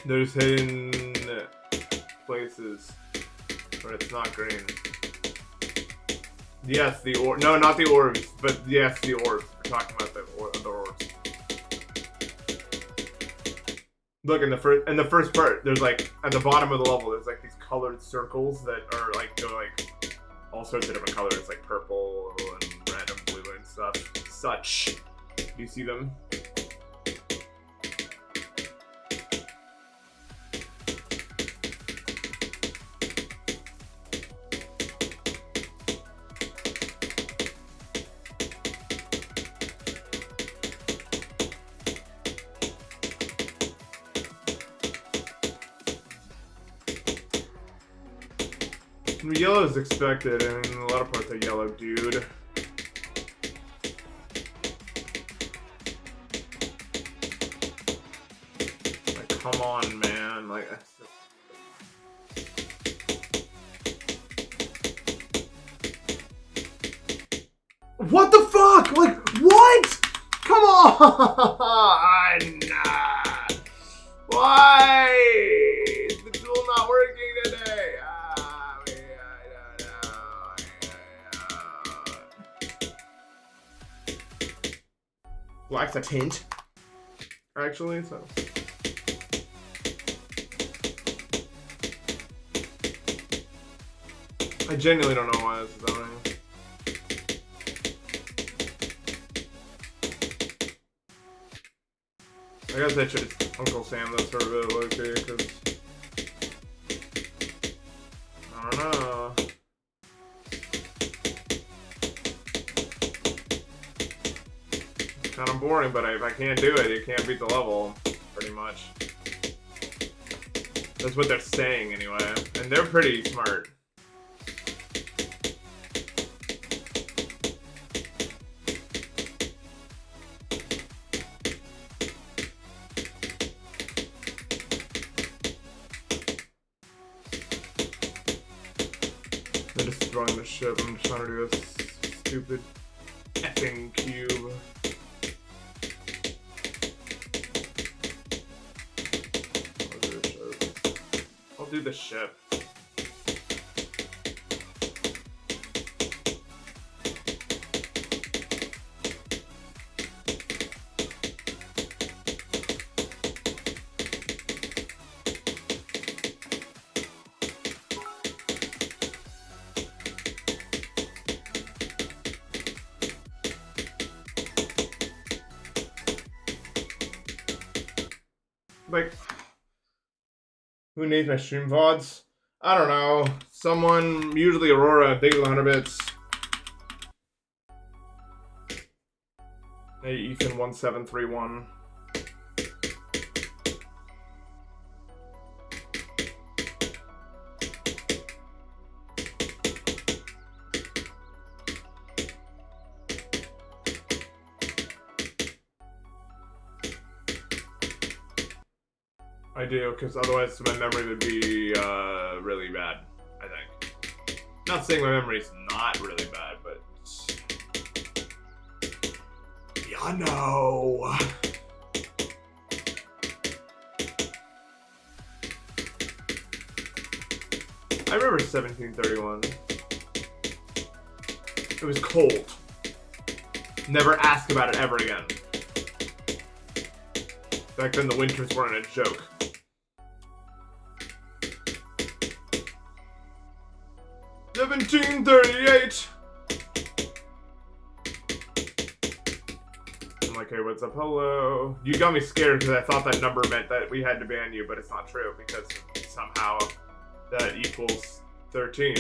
There's hidden places where it's not green. Yes, the orb. No, not the orbs, but yes, the orbs. We're talking about the orbs. Look in the first part. There's like at the bottom of the level. There's like these colored circles that are like go like all sorts of different colors, like purple and red and blue and stuff. Such. Do you see them? Yellow is expected, and a lot of parts are yellow, dude. Like, come on, man. Like, that's just... What the fuck? Like, what? Come on! Nah. Why? Is the tool not working today? Black's a tint, actually, so. I genuinely don't know why this is happening. I guess I should Uncle Sam this for a bit, okay, because I don't know. Kind of boring, but if I can't do it, you can't beat the level, pretty much. That's what they're saying, anyway. And they're pretty smart. They're destroying the ship. I'm just trying to do this stupid effing cube. Do the ship. Like, who names my stream Vods? I don't know. Someone, usually Aurora, big with 100 bits. Hey, Ethan1731. I do, because otherwise my memory would be really bad, I think. Not saying my memory's not really bad, but... Yeah, no. I remember 1731. It was cold. Never ask about it ever again. Back then the winters weren't a joke. $17.38. I'm like, hey, what's up? Hello. You got me scared because I thought that number meant that we had to ban you, but it's not true because somehow that equals 13.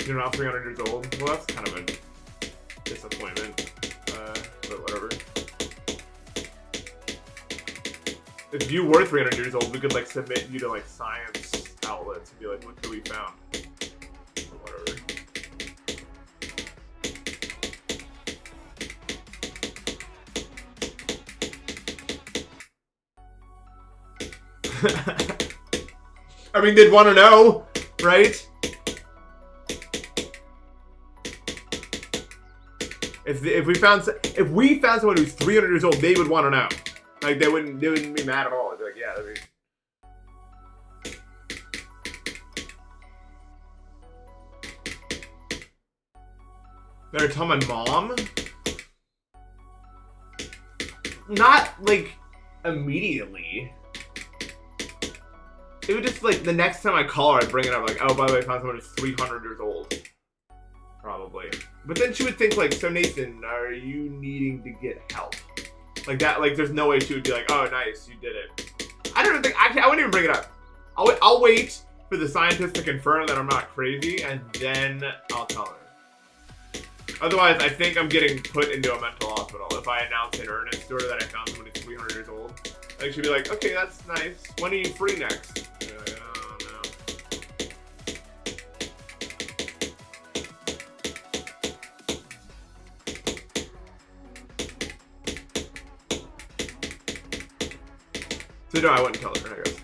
You're not 300 years old? Well, that's kind of a disappointment, but whatever. if you were 300 years old, we could like submit you to like science outlets and be like, look who we found. Or whatever. I mean, they'd want to know, right? If we found someone who's 300 years old, they would want to know. Like they wouldn't be mad at all. They'd be like, yeah, that'd be. Better tell my mom. Not like immediately. It would just like the next time I call her, I'd bring it up like, oh, by the way, I found someone who's 300 years old. Probably. But then she would think like, so Nathan, are you needing to get help? Like that, like there's no way she would be like, oh, nice, you did it. I don't think, actually, I wouldn't even bring it up. I'll wait for the scientist to confirm that I'm not crazy, and then I'll tell her. Otherwise, I think I'm getting put into a mental hospital if I announce in earnest to her that I found someone who's 300 years old. Like she'd be like, okay, that's nice. When are you free next? Like, oh, no. So no, I wouldn't tell her, I guess.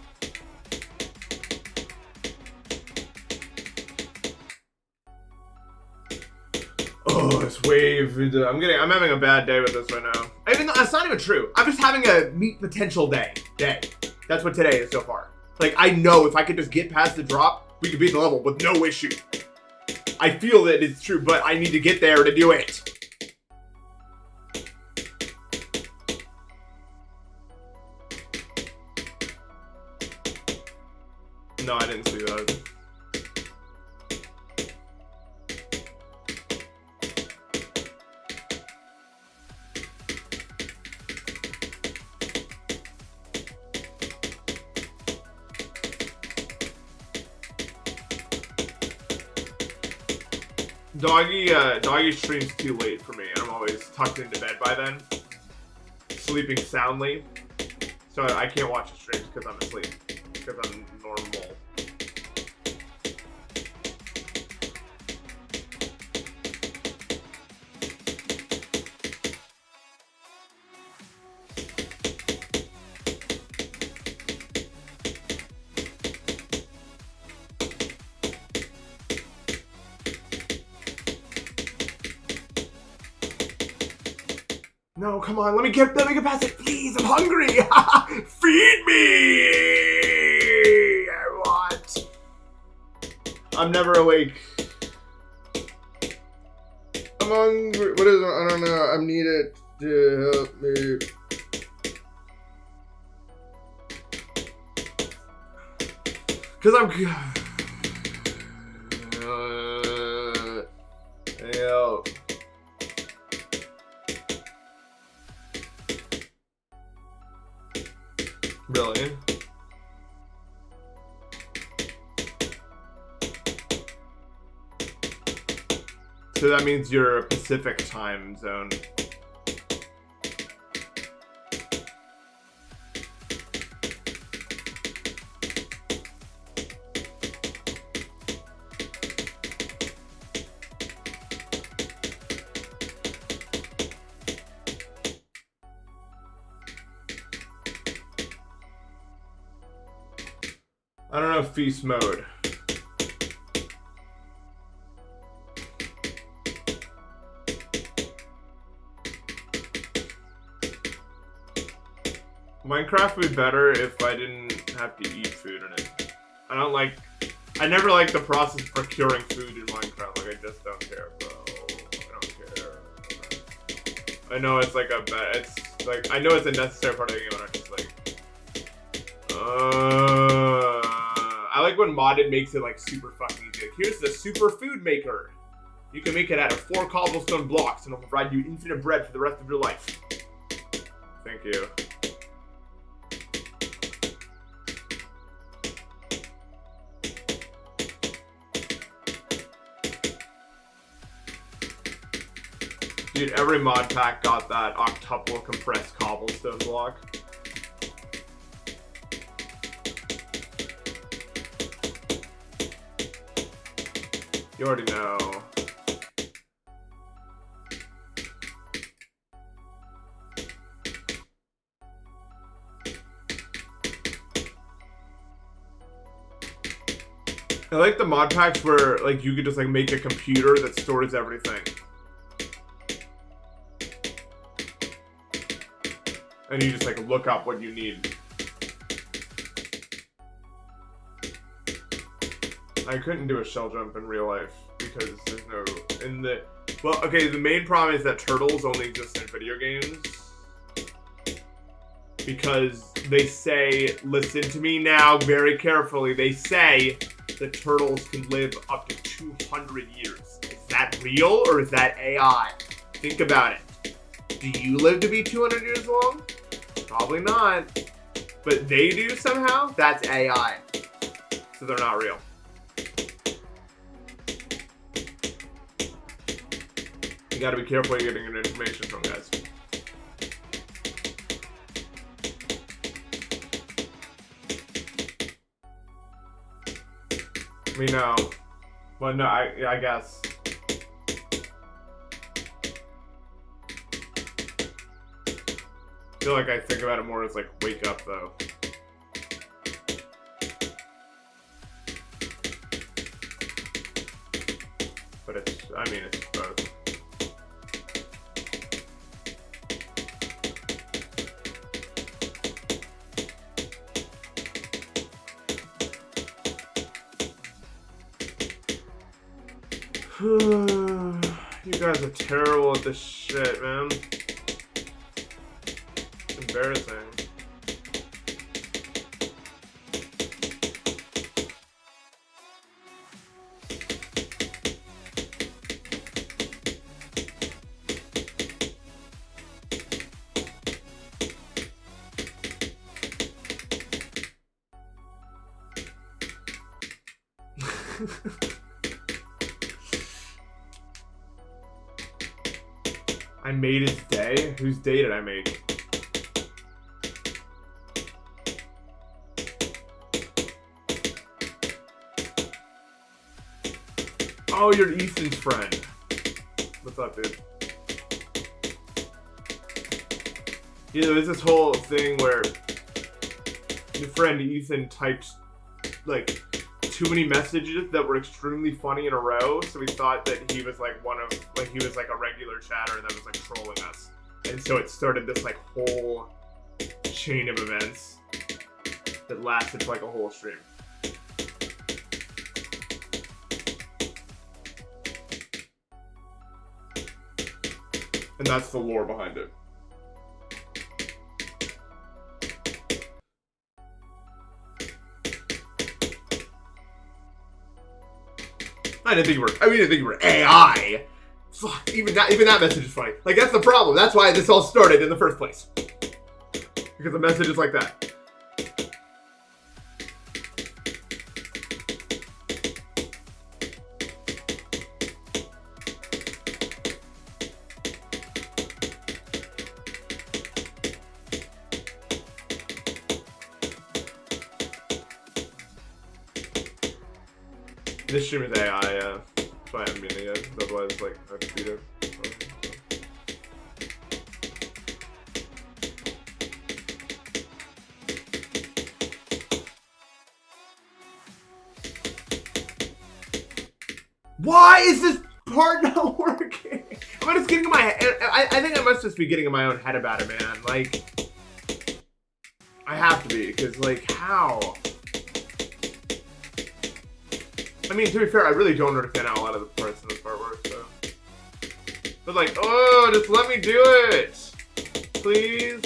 Oh, this wave. I'm having a bad day with this right now. Even though that's not even true. I'm just having a meet potential day. That's what today is so far. Like, I know if I could just get past the drop, we could beat the level with no issue. I feel that it's true, but I need to get there to do it. No, I didn't see that. Doggy streams too late for me, and I'm always tucked into bed by then, sleeping soundly. So I can't watch the streams because I'm asleep, because I'm normal. No, come on, let me get past it, please. I'm hungry. Feed me. I want. I'm never awake. I'm hungry. What is it? I don't know. I need it to help me. Cause I'm. Help. Really? So that means you're a Pacific time zone. I don't know, feast mode. Minecraft would be better if I didn't have to eat food in it. I never liked the process of procuring food in Minecraft. Like, I just don't care, bro. I don't care. I know it's like it's like, I know it's a necessary part of the game, and I'm just like, I like when modded makes it like super fucking easy. Like, here's the super food maker. You can make it out of 4 cobblestone blocks and it'll provide you infinite bread for the rest of your life. Thank you. Dude, every mod pack got that octuple compressed cobblestone block. You already know. I like the mod packs where like you could just like make a computer that stores everything. And you just like look up what you need. I couldn't do a shell jump in real life because there's no in the well, okay, the main problem is that turtles only exist in video games. Because they say, listen to me now very carefully, they say that turtles can live up to 200 years. Is that real or is that AI? Think about it. Do you live to be 200 years long? Probably not. But they do somehow? That's AI. So they're not real. You gotta be careful where you're getting your information from, guys. I mean, no. Well, no, I guess. I feel like I think about it more as like, wake up, though. But it's, I mean, it's both. You guys are terrible at this shit, man. It's embarrassing. I made his day? Whose day did I make? Oh, you're Ethan's friend. What's up, dude? Yeah, there was this whole thing where your friend Ethan typed, like, too many messages that were extremely funny in a row, so we thought that he was like one of, like he was like a regular chatter that was like trolling us. And so it started this like whole chain of events that lasted for like a whole stream. And that's the lore behind it. I didn't think you were AI. Fuck, even that message is funny. Like, that's the problem. That's why this all started in the first place. Because the message is like that. This stream is AI, yeah. That's why I haven't been it yet. Otherwise, like, I'd beat it. Why is this part not working? I'm just getting in my head. I think I must just be getting in my own head about it, man. Like, I have to be, because, like, how? I mean, to be fair, I really don't understand how a lot of the parts in this part work, so. But like, oh, just let me do it! Please?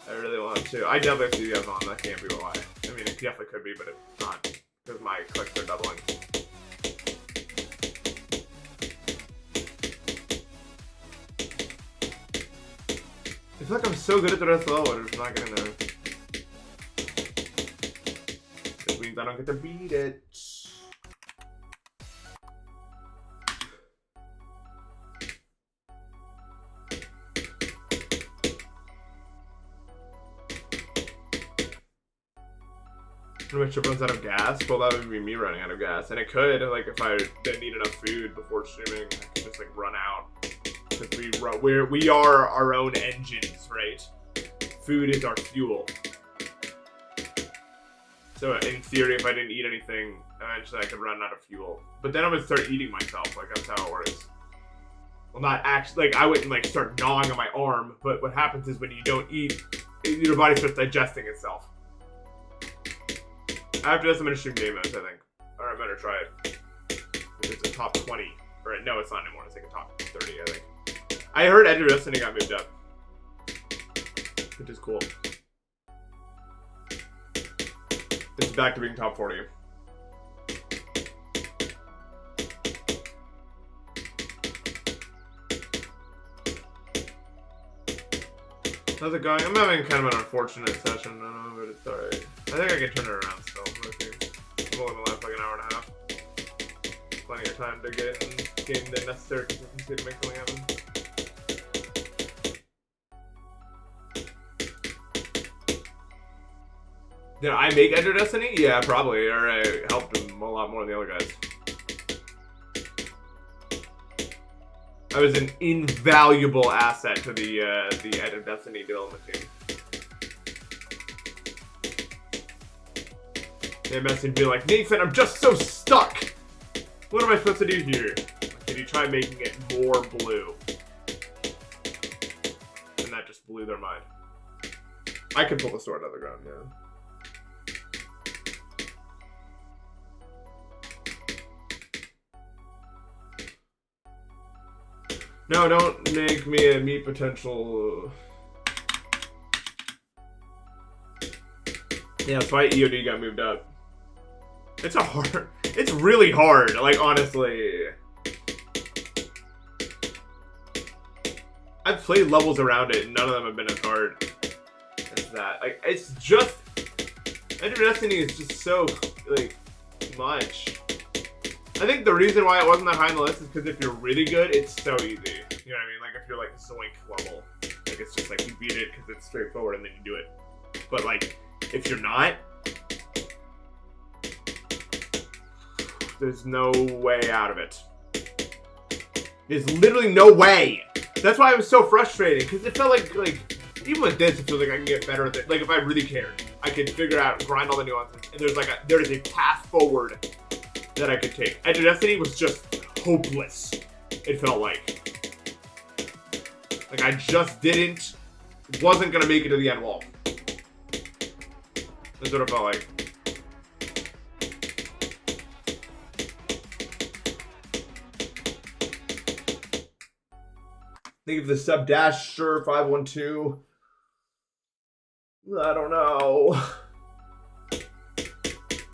I really want to. I definitely see the on. That can't be why. I mean, it definitely could be, but it's not. Because my clicks are doubling. I feel like I'm so good at the rest of the level, I'm just not getting there. Which means I don't get to beat it. When my ship runs out of gas, well, that would be me running out of gas. And it could, like, if I didn't need enough food before streaming, I could just, like, run out. Because we are our own engines, right? Food is our fuel. So, in theory, if I didn't eat anything, eventually I could run out of fuel. But then I would start eating myself, like, that's how it works. Well, not actually, like, I wouldn't, like, start gnawing on my arm, but what happens is when you don't eat, your body starts digesting itself. After this, I'm gonna stream game modes, I think. Or I better try it. It's a top 20. Or, no, it's not anymore. It's like a top 30, I think. I heard Edge of Destiny got moved up. Which is cool. It's back to being top 40. How's it going? I'm having kind of an unfortunate session, I don't know, but it's alright. I think I can turn it around still. I'm only left like an hour and a half. Plenty of time to gain the necessary consistency to make something happen. Did I make Enter Destiny? Yeah, probably. Or I helped him a lot more than the other guys. I was an invaluable asset to the Enter Destiny development team. They messaged me like, Nathan, I'm just so stuck! What am I supposed to do here? Can you try making it more blue? And that just blew their mind. I could pull the sword out of the ground, yeah. No, don't make me a meat potential. Yeah, that's why EOD got moved up. It's really hard, like, honestly. I've played levels around it, and none of them have been as hard as that. Like, it's just... Enter Destiny is just so, like, much. I think the reason why it wasn't that high on the list is because if you're really good, it's so easy. You know what I mean? Like, if you're, like, Zoink level. Like, it's just, like, you beat it because it's straightforward, and then you do it. But, like, if you're not... There's no way out of it. There's literally no way. That's why I was so frustrated, because it felt like, even with this, it feels like I can get better at it. Like, if I really cared, I could figure out, grind all the nuances, and there is a path forward that I could take. Enter Destiny was just hopeless, it felt like. Like, I just wasn't gonna make it to the end wall. That's what it felt like. Think of the sub dash, sure, 512. I don't know.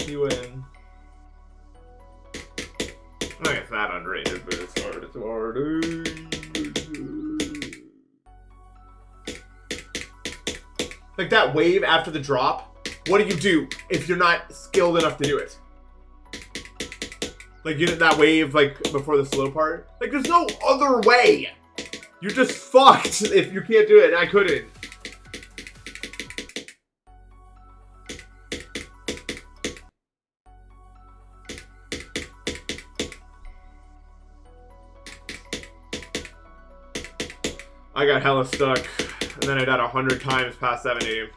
You win. I think it's not underrated, but it's hard. It's hard. Like that wave after the drop, what do if you're not skilled enough to do it? Like, you did that wave, like, before the slow part? Like, there's no other way! You're just fucked if you can't do it, and I couldn't. I got hella stuck, and then I died 100 times past 70.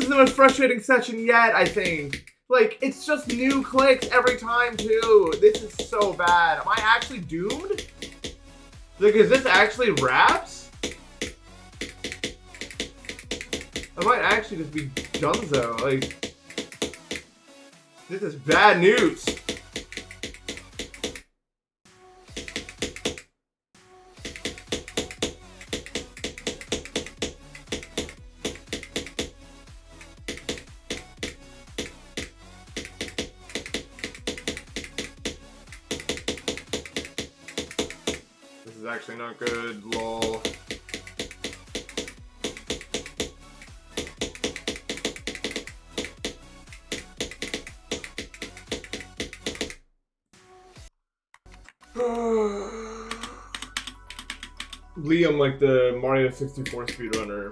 Most frustrating session yet, I think. Like, it's just new clicks every time, too. This is so bad. Am I actually doomed? Like, is this actually wraps? I might actually just be donezo. Like, This is bad news. This is actually not good, lol. Liam, like the Mario 64 speedrunner.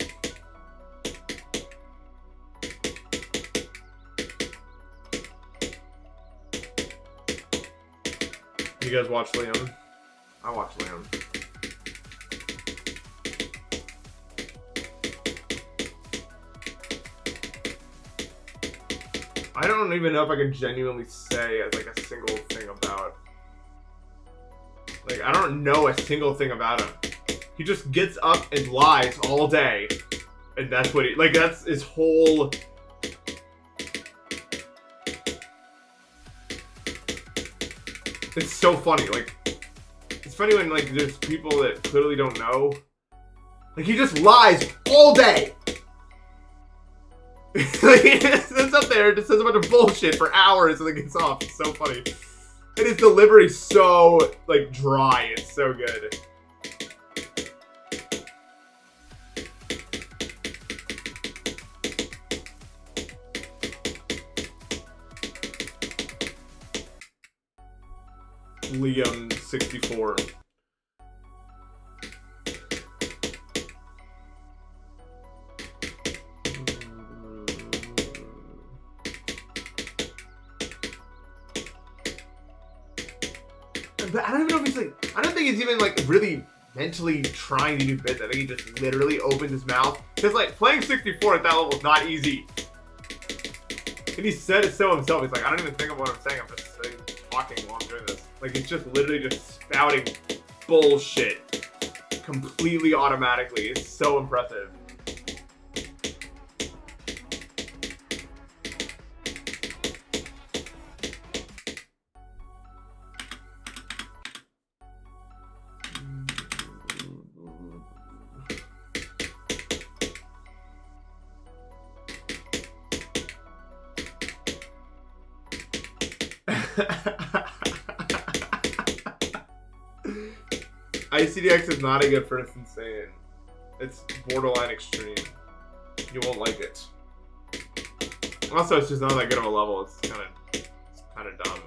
You guys watch Liam? I watch Liam. I don't even know if I can genuinely say as like a single thing about. Like, I don't know a single thing about him. He just gets up and lies all day. And that's what he, like, that's his whole... It's so funny, like, it's funny when, like, there's people that clearly don't know. Like, he just lies all day. Like, he just sits up there and just says a bunch of bullshit for hours and then gets off. It's so funny. And his delivery's so, like, dry. It's so good. Liam 64. But I don't even know if he's like, I don't think he's even like really mentally trying to do bits. I think he just literally opened his mouth. Because like playing 64 at that level is not easy. And he said it so himself. He's like, I don't even think of what I'm saying. I'm just talking while I'm doing this. Like he's just literally just spouting bullshit completely automatically. It's so impressive. ICDX is not a good first insane. It's borderline extreme. You won't like it. Also, it's just not that good of a level. It's kind of dumb.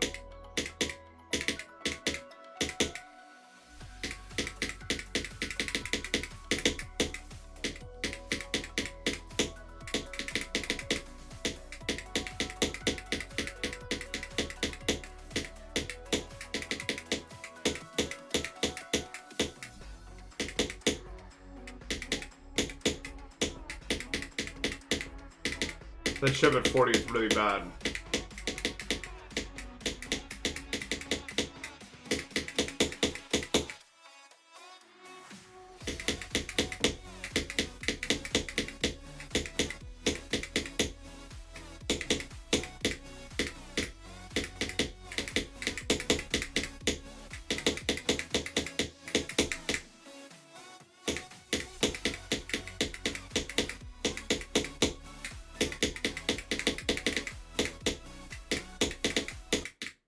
That ship at 40 is really bad.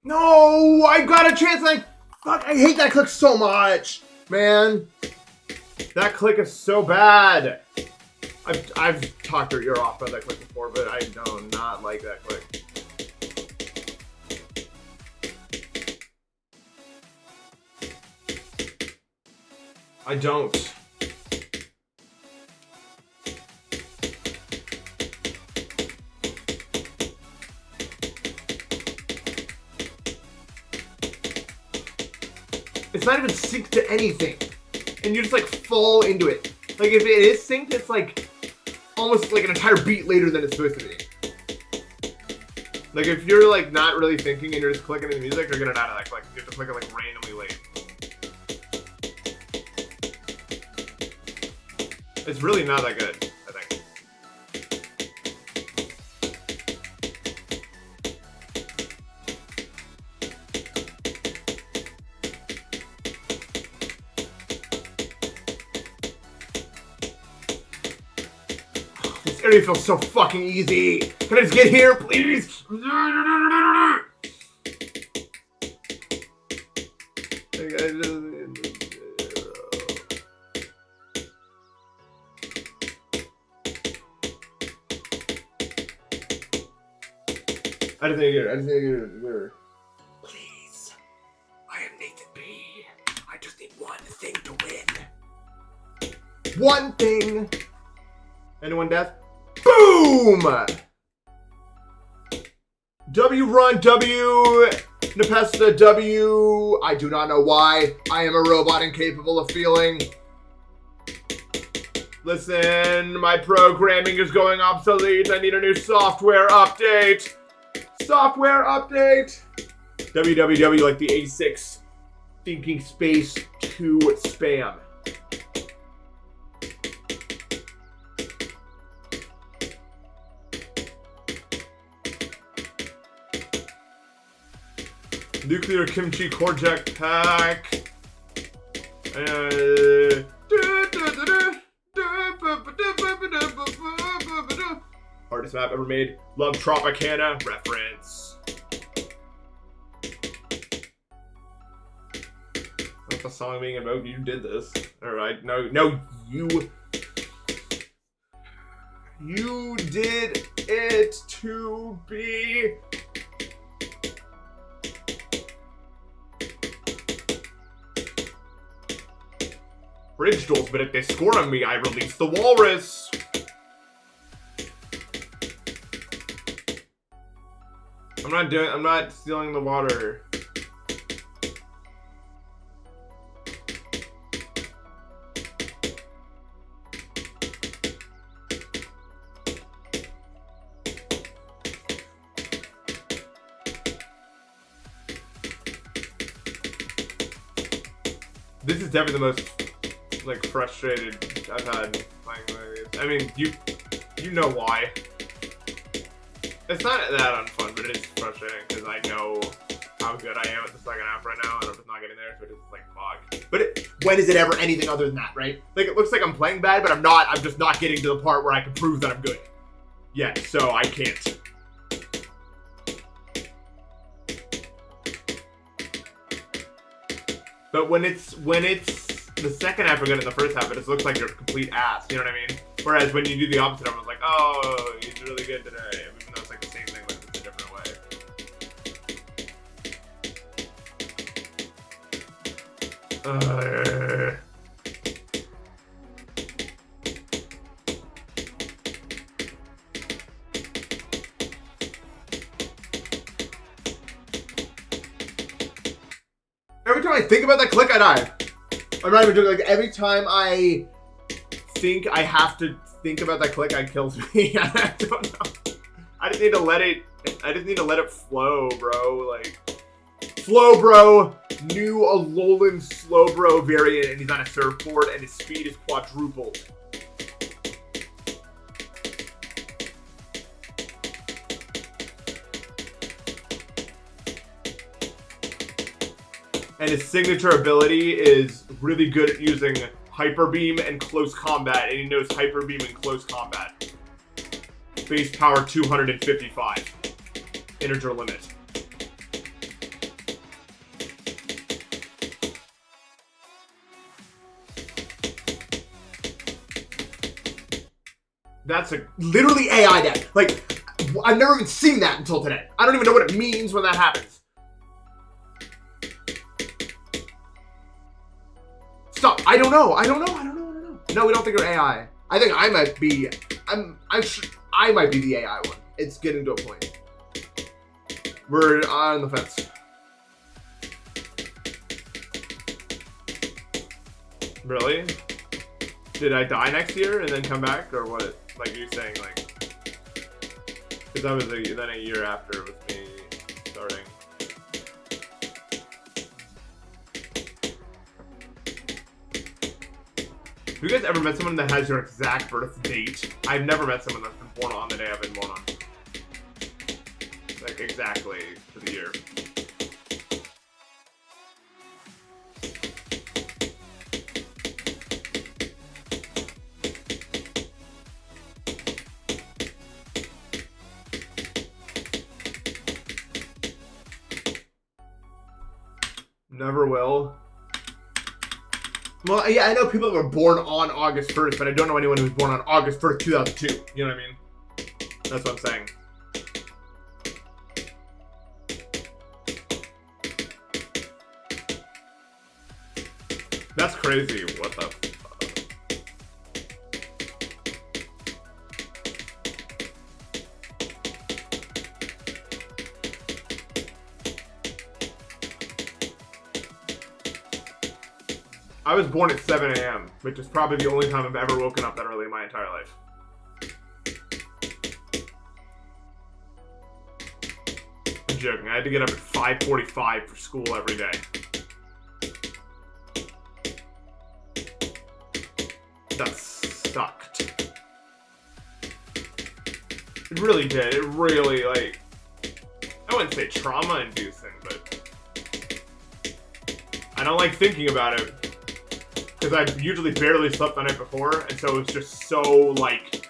No, I got a chance. Fuck, I hate that click so much, man. That click is so bad. I've talked your ear off about that click before, but I do not like that click. I don't. It's not even synced to anything. And you just like fall into it. Like if it is synced, it's like almost like an entire beat later than it's supposed to be. Like if you're like not really thinking and you're just clicking in the music, you're gonna not out of that click. You have to click it like randomly late. It's really not that good, I think. area feels so fucking easy. Can I just get here, please? I just need to get it. Please. I am Nathan B. I just need one thing to win. One thing. Anyone death? Boom! W run, W. Npesta, W. I do not know why. I am a robot incapable of feeling. Listen, my programming is going obsolete. I need a new software update. Software update. www like the A6 thinking space 2 spam. Nuclear kimchi korjak pack. Hardest map ever made. Love Tropicana reference. What's the song being about? You did this. Alright, no, you did it to be. Bridge duels, but if they score on me, I release the walrus. I'm not stealing the water. This is definitely the most like frustrated I've had playing movies. I mean, you know why. It's not that unfun, but it is frustrating because I know how good I am at the second half right now, and I'm just not getting there, so it's like, fuck. But when is it ever anything other than that, right? Like, it looks like I'm playing bad, but I'm not. I'm just not getting to the part where I can prove that I'm good yet, so I can't. But when it's the second half are good and the first half, it just looks like you're a complete ass, you know what I mean? Whereas when you do the opposite, everyone's like, oh, he's really good today, even though it's like the same thing, but it's a different way. Every time I think about that click, I die. I'm not even joking. Like, every time I think I have to think about that click, it kills me. I don't know. I just need to let it flow, bro. Like, flow, bro. New Alolan Slowbro variant, and he's on a surfboard, and his speed is quadrupled. And his signature ability is really good at using Hyper Beam and Close Combat, and he knows Hyper Beam and Close Combat. Base power 255. Integer limit. That's literally AI deck. Like, I've never even seen that until today. I don't even know what it means when that happens. Stop. I don't know. No, we don't think we're AI. I think I might be. I might be the AI one. It's getting to a point. We're on the fence. Really? Did I die next year and then come back, or what? Like you're saying, like, because that was then a year after with me starting. Have you guys ever met someone that has your exact birth date? I've never met someone that's been born on the day I've been born on. Like, exactly to the year. Never will. Well, yeah, I know people that were born on August 1st, but I don't know anyone who was born on August 1st, 2002. You know what I mean? That's what I'm saying. That's crazy. What the fuck? I was born at 7 a.m., which is probably the only time I've ever woken up that early in my entire life. I'm joking. I had to get up at 5:45 for school every day. That sucked. It really did. It really, like, I wouldn't say trauma-inducing, but I don't like thinking about it. Because I usually barely slept the night before, and so it's just so, like,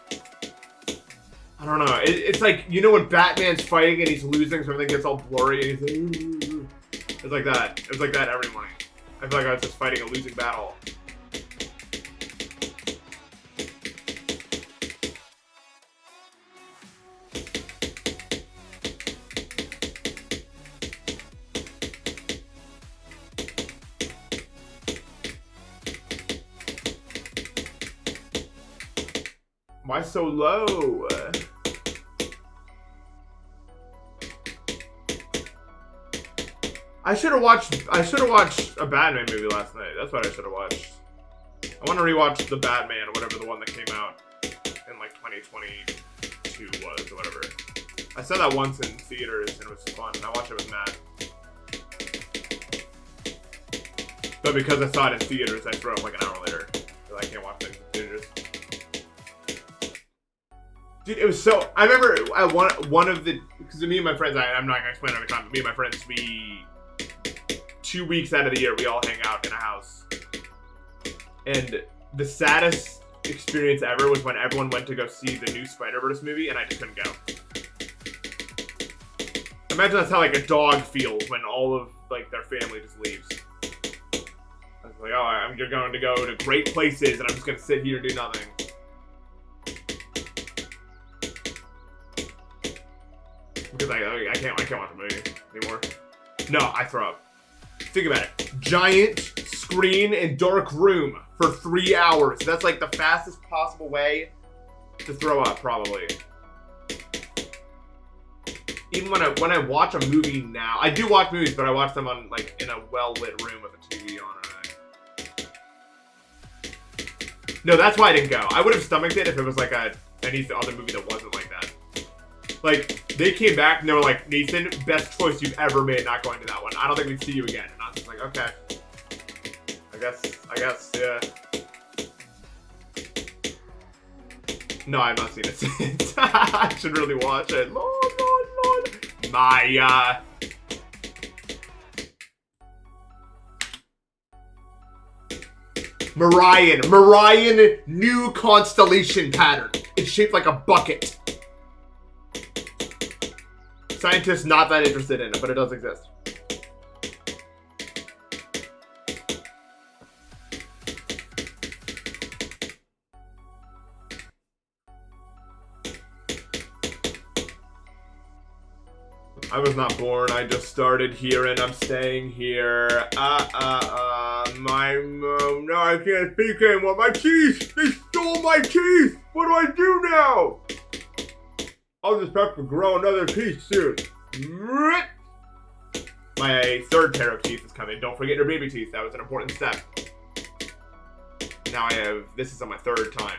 I don't know. It's like, you know when Batman's fighting and he's losing, so everything gets all blurry, and he's like, it's like that. It was like that every morning. I feel like I was just fighting a losing battle. Why so low? I should have watched a Batman movie last night. That's what I should have watched. I want to rewatch the Batman or whatever the one that came out in like 2022 was or whatever. I saw that once in theaters and it was fun. I watched it with Matt. But because I saw it in theaters, I threw up like an hour later. So I can't watch things in theaters. Dude, it was so... I remember one of the... Because me and my friends, I'm not going to explain every time, but me and my friends, 2 weeks out of the year, we all hang out in a house. And the saddest experience ever was when everyone went to go see the new Spider-Verse movie, and I just couldn't go. Imagine that's how, like, a dog feels when all of, like, their family just leaves. I was like, oh, I'm going to go to great places, and I'm just going to sit here and do nothing. Because I can't watch a movie anymore. No, I throw up. Think about it. Giant screen and dark room for 3 hours. That's like the fastest possible way to throw up, probably. Even when I watch a movie now, I do watch movies, but I watch them on like in a well-lit room with a TV on it. No, that's why I didn't go. I would have stomached it if it was like any other movie that wasn't like that. Like, they came back and they were like, Nathan, best choice you've ever made not going to that one. I don't think we'd see you again. And I was just like, okay. I guess, yeah. No, I've not seen it since. I should really watch it. Lord. My, Meridian new constellation pattern. It's shaped like a bucket. Scientists not that interested in it, but it does exist. I was not born, I just started here and I'm staying here. My mom, no, I can't speak anymore. My teeth! They stole my teeth! What do I do now? I'll just have to grow another teeth soon. My third pair of teeth is coming. Don't forget your baby teeth. That was an important step. Now this is on my third time.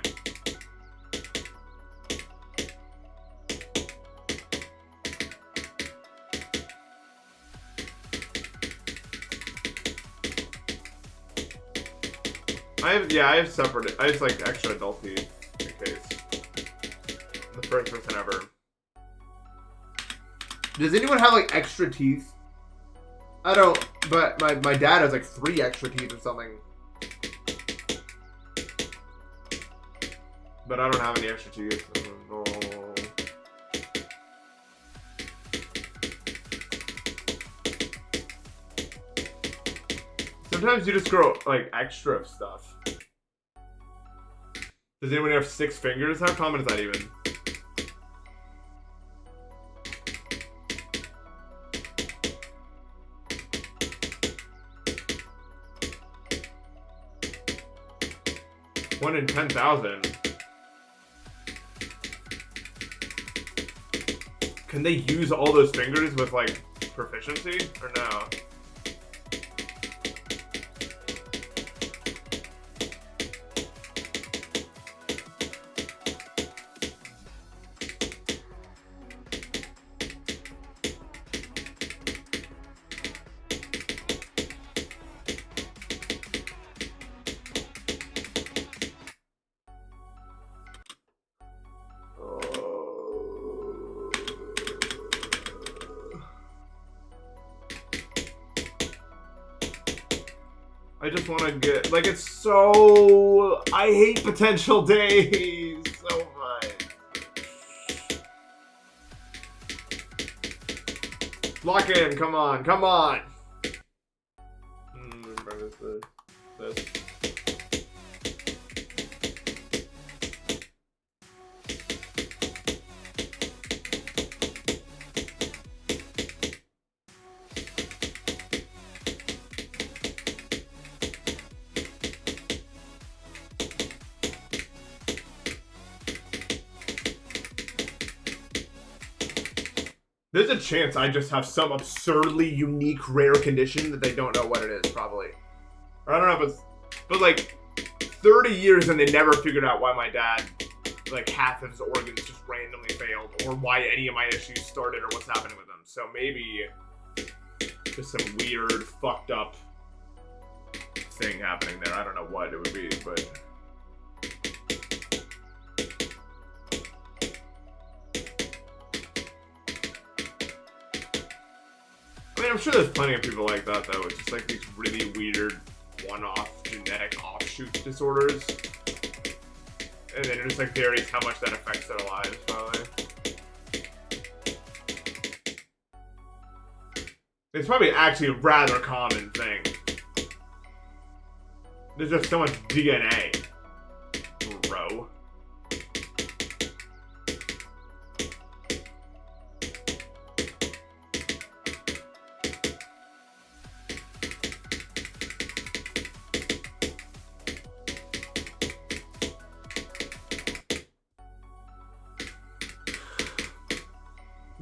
I have separate, I have like extra adult teeth in case. I'm the first person ever. Does anyone have like extra teeth? I don't, but my dad has like 3 extra teeth or something. But I don't have any extra teeth. Oh, no. Sometimes you just grow, like, extra stuff. Does anyone have 6 fingers? How common is that even? One in 10,000. Can they use all those fingers with, like, proficiency? Or no? I just want to get, like, it's so, I hate potential days so much. Lock in, come on, come on. This. There's a chance I just have some absurdly unique rare condition that they don't know what it is, probably. Or I don't know if it's, but like 30 years and they never figured out why my dad, like half of his organs just randomly failed, or why any of my issues started, or what's happening with them. So maybe just some weird, fucked up thing happening there. I don't know what it would be, but. I mean, I'm sure there's plenty of people like that, though. It's just like these really weird, one-off genetic offshoot disorders. And then it just like varies how much that affects their lives, probably. It's probably actually a rather common thing. There's just so much DNA, bro.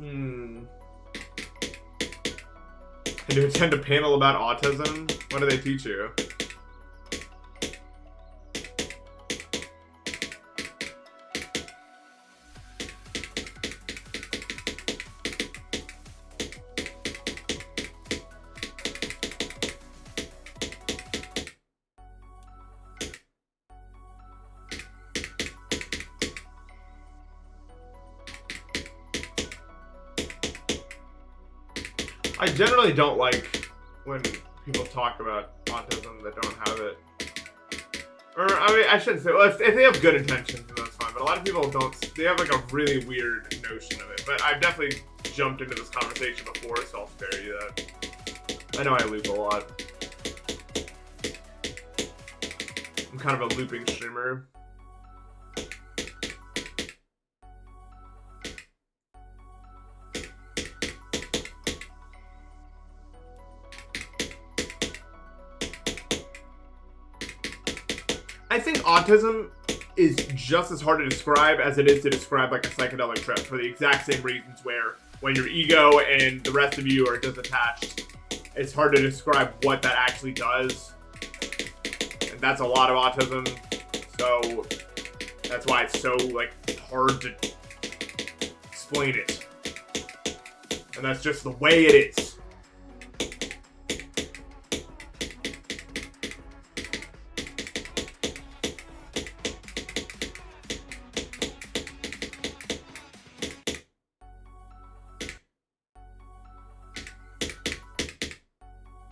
And you attend a panel about autism? What do they teach you? I generally don't like when people talk about autism that don't have it. Or, I mean, I shouldn't say, well, if they have good intentions, then that's fine. But a lot of people don't, they have like a really weird notion of it. But I've definitely jumped into this conversation before, so I'll spare you that. I know I loop a lot. I'm kind of a looping streamer. I think autism is just as hard to describe as it is to describe like a psychedelic trip, for the exact same reasons where when your ego and the rest of you are disattached, it's hard to describe what that actually does. And that's a lot of autism. So that's why it's so like hard to explain it. And that's just the way it is.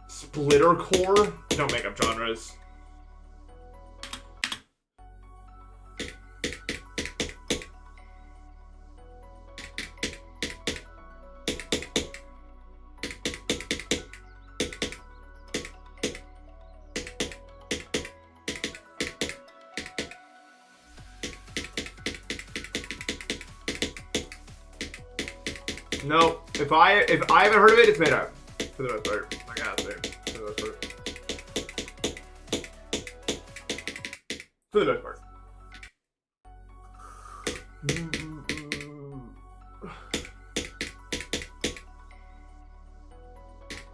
Splitter core? Don't make up genres. No, if I haven't heard of it, it's made up. For the most part. Like I have to say. For the most part. For the most part.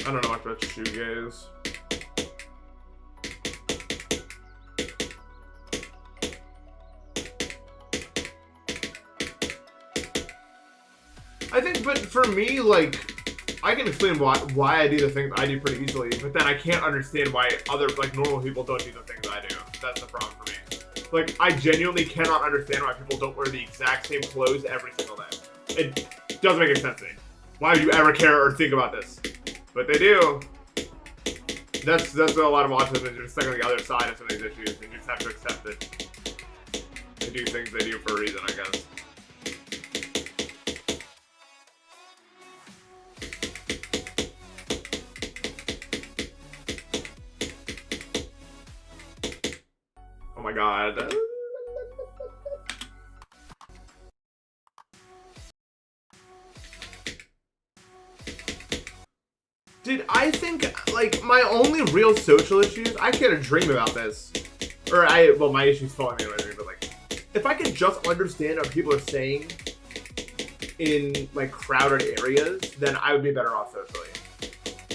I don't know much about shoegaze. I think, but for me, like, I can explain why I do the things I do pretty easily, but then I can't understand why other, like, normal people don't do the things I do. That's the problem for me. Like, I genuinely cannot understand why people don't wear the exact same clothes every single day. It doesn't make any sense to me. Why would you ever care or think about this? But they do. That's a lot of autism. You're just stuck on the other side of some of these issues, and you just have to accept that they do things they do for a reason, I guess. Oh my god. Dude, I think, like, my only real social issues, I actually had a dream about this. Or well, my issues falling in my dream, but, like, if I could just understand what people are saying in, like, crowded areas, then I would be better off socially.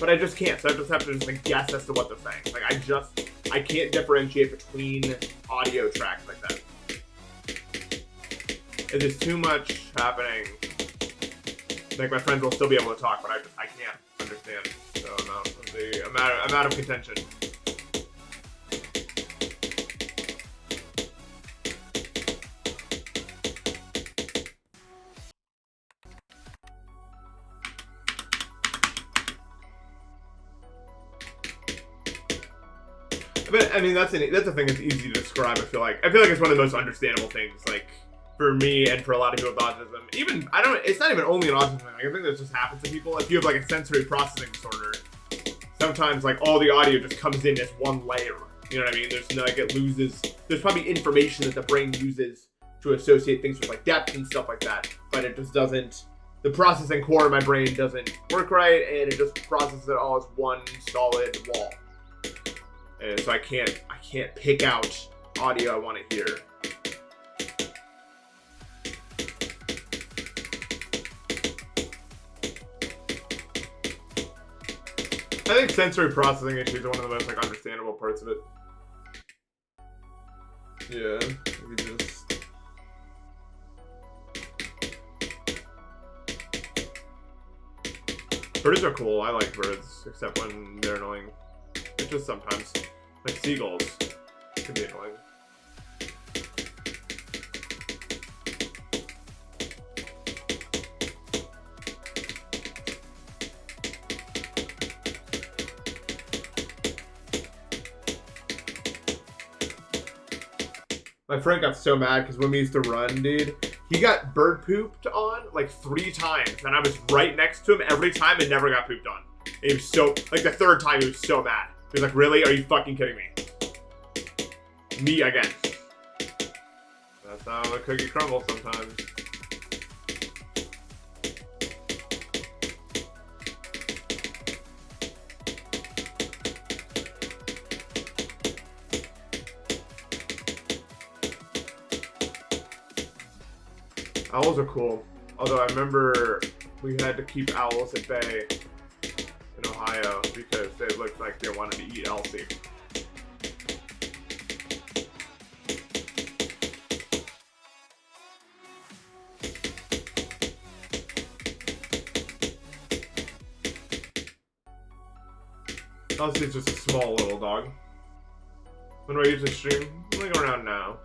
But I just can't, so I just have to just, like, guess as to what they're saying. Like, I can't differentiate between audio tracks like that. It is too much happening. Like, my friends will still be able to talk, but I can't understand. So, no, I'm out of contention. But I mean, that's a thing that's easy to describe. I feel like it's one of the most understandable things, like, for me and for a lot of people with autism. Even it's not even only an autism thing. Like, I think that just happens to people. If you have, like, a sensory processing disorder, sometimes, like, all the audio just comes in as one layer. You know what I mean? There's no, like, there's probably information that the brain uses to associate things with, like, depth and stuff like that, but it just doesn't. The processing core of my brain doesn't work right, and it just processes it all as one solid wall. And so I can't pick out audio I want to hear. I think sensory processing issues are one of the most, like, understandable parts of it. Yeah, you just. Birds are cool. I like birds, except when they're annoying. It's just sometimes. Like seagulls can be annoying. My friend got so mad because when we used to run, dude, he got bird pooped on like 3 times, and I was right next to him every time and never got pooped on. And he was so, like, the 3rd time he was so mad. He was like, really? Are you fucking kidding me? Me again. That's how the cookie crumbles sometimes. Owls are cool. Although I remember we had to keep owls at bay in Ohio because they looked like they wanted to eat Elsie. Elsie's just a small little dog. When do I usually stream? I'm like around now.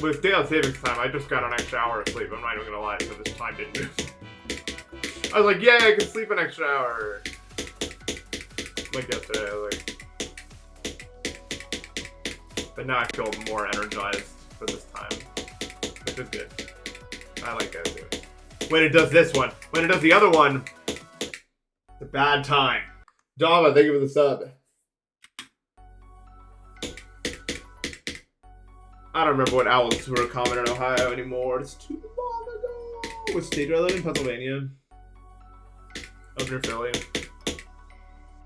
With daylight savings time, I just got an extra hour of sleep. I'm not even gonna lie, so this time didn't move. I was like, yay, I can sleep an extra hour. Like yesterday, I was like. But now I feel more energized for this time, which is good. I like that too. When it does this one, when it does the other one, it's a bad time. Dama, thank you for the sub. I don't remember what owls were common in Ohio anymore. It's too long ago. What state do I live in? Pennsylvania. Up near Philly.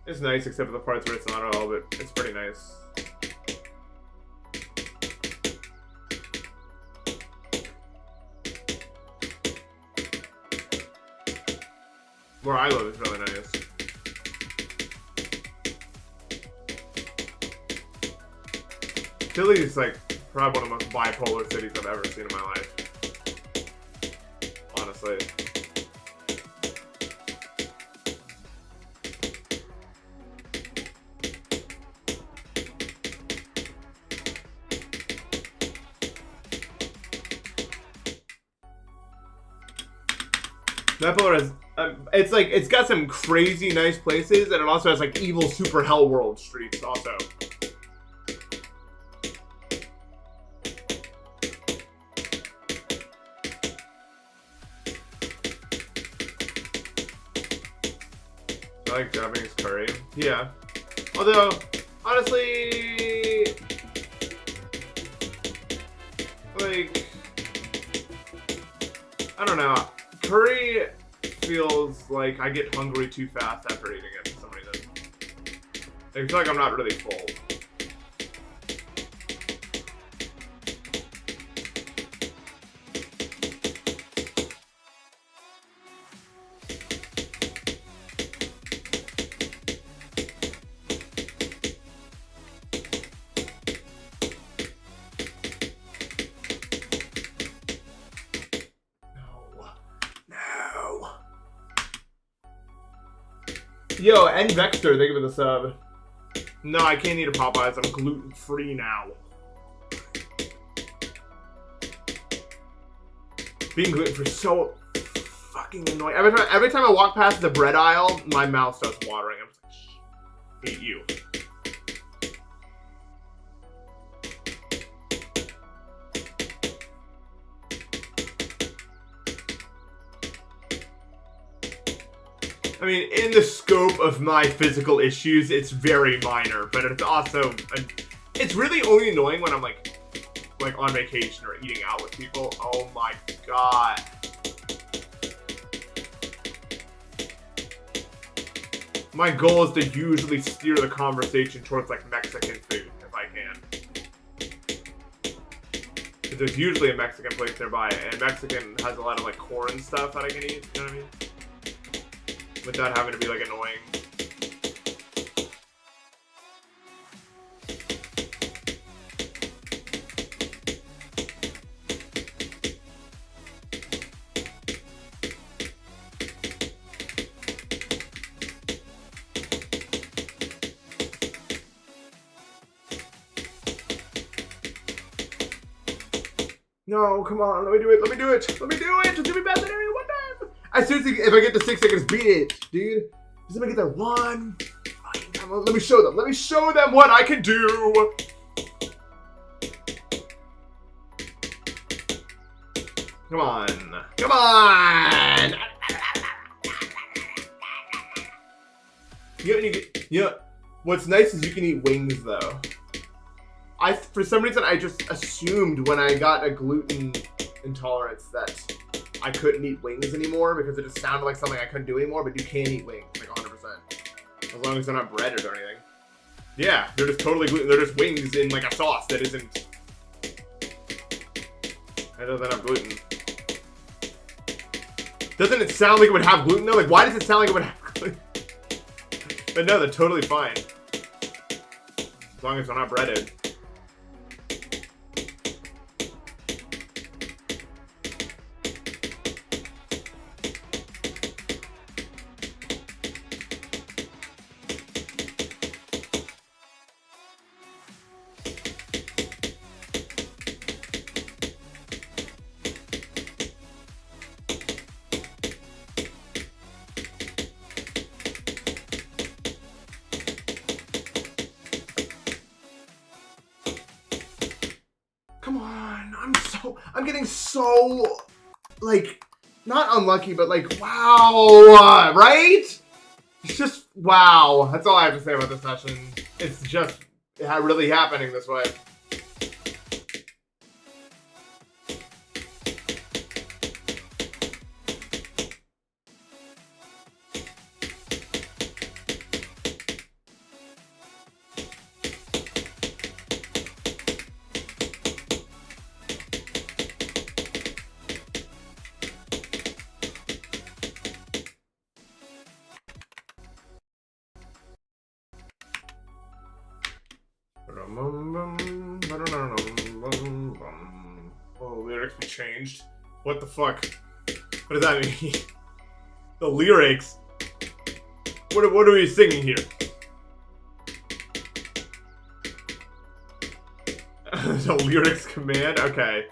It's nice except for the parts where it's not at all, but it's pretty nice. Where I live is really nice. Philly is like probably one of the most bipolar cities I've ever seen in my life. Honestly. Bipolar is, it's like, it's got some crazy nice places, and it also has like evil super hell world streets also. I like Japanese curry. Yeah. Although, honestly, like, I don't know. Curry feels like I get hungry too fast after eating it for some reason. I feel like I'm not really full. Yo, Npesta, thank you for the sub. No, I can't eat a Popeyes. I'm gluten-free now. Being gluten-free is so fucking annoying. Every time I walk past the bread aisle, my mouth starts watering. I'm just like, shh, hate you. I mean, in the scope of my physical issues, it's very minor, but it's also, it's really only annoying when I'm like on vacation or eating out with people. Oh my god. My goal is to usually steer the conversation towards like Mexican food, if I can. Because there's usually a Mexican place nearby, and Mexican has a lot of like corn stuff that I can eat, you know what I mean? Without having to be like annoying. No, come on, let me do it, let me do it, let me do it, just give me back that area one time. I seriously, if I get the 6 seconds, beat it, dude. Just let me get there one fucking time. Let me show them what I can do. Come on, come on. What's nice is you can eat wings though. For some reason, I just assumed when I got a gluten intolerance that I couldn't eat wings anymore because it just sounded like something I couldn't do anymore, but you can eat wings, like 100%. As long as they're not breaded or anything. Yeah, they're just totally gluten. They're just wings in like a sauce that isn't... That doesn't have gluten. Doesn't it sound like it would have gluten though? Like, why does it sound like it would have gluten? But no, they're totally fine. As long as they're not breaded. Come on, I'm getting so, like, not unlucky, but like, wow, right? It's just, wow. That's all I have to say about this session. It's just really happening this way. lyrics be changed. What the fuck? What does that mean? The lyrics? What are we singing here? The lyrics command? Okay.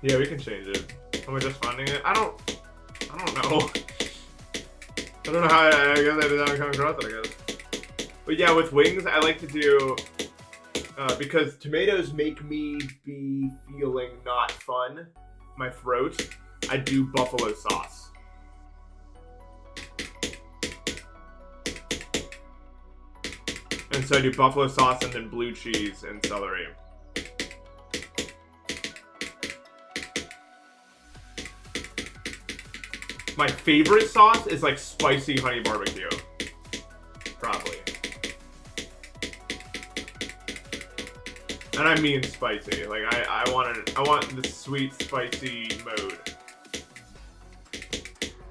Yeah, we can change it. Am I just finding it? I don't know. I don't know how I guess I did not come across it, I guess. But yeah, with wings, I like to do, because tomatoes make me be feeling not fun, my throat, I do buffalo sauce. And so I do buffalo sauce and then blue cheese and celery. My favorite sauce is like spicy honey barbecue. Probably. And I mean spicy. Like I want the sweet spicy mode.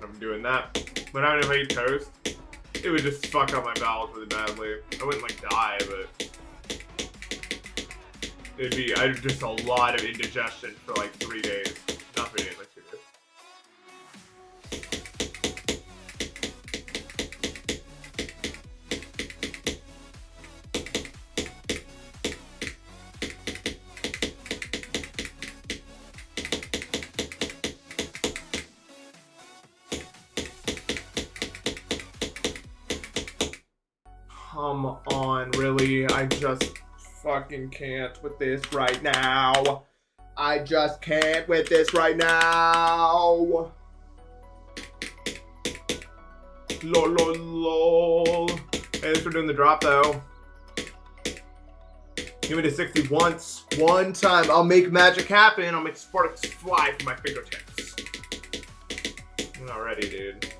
I'm doing that. But I don't know if I eat toast, it would just fuck up my bowels really badly. I wouldn't like die, but I'd just a lot of indigestion for like 3 days. Not 3 days, like 2 days. Come on, really? I just fucking can't with this right now. I just can't with this right now. Lol, lol, lol. Hey, thanks for doing the drop, though. Give me to 60 once. One time. I'll make magic happen. I'll make sparks fly from my fingertips. I'm not ready, dude.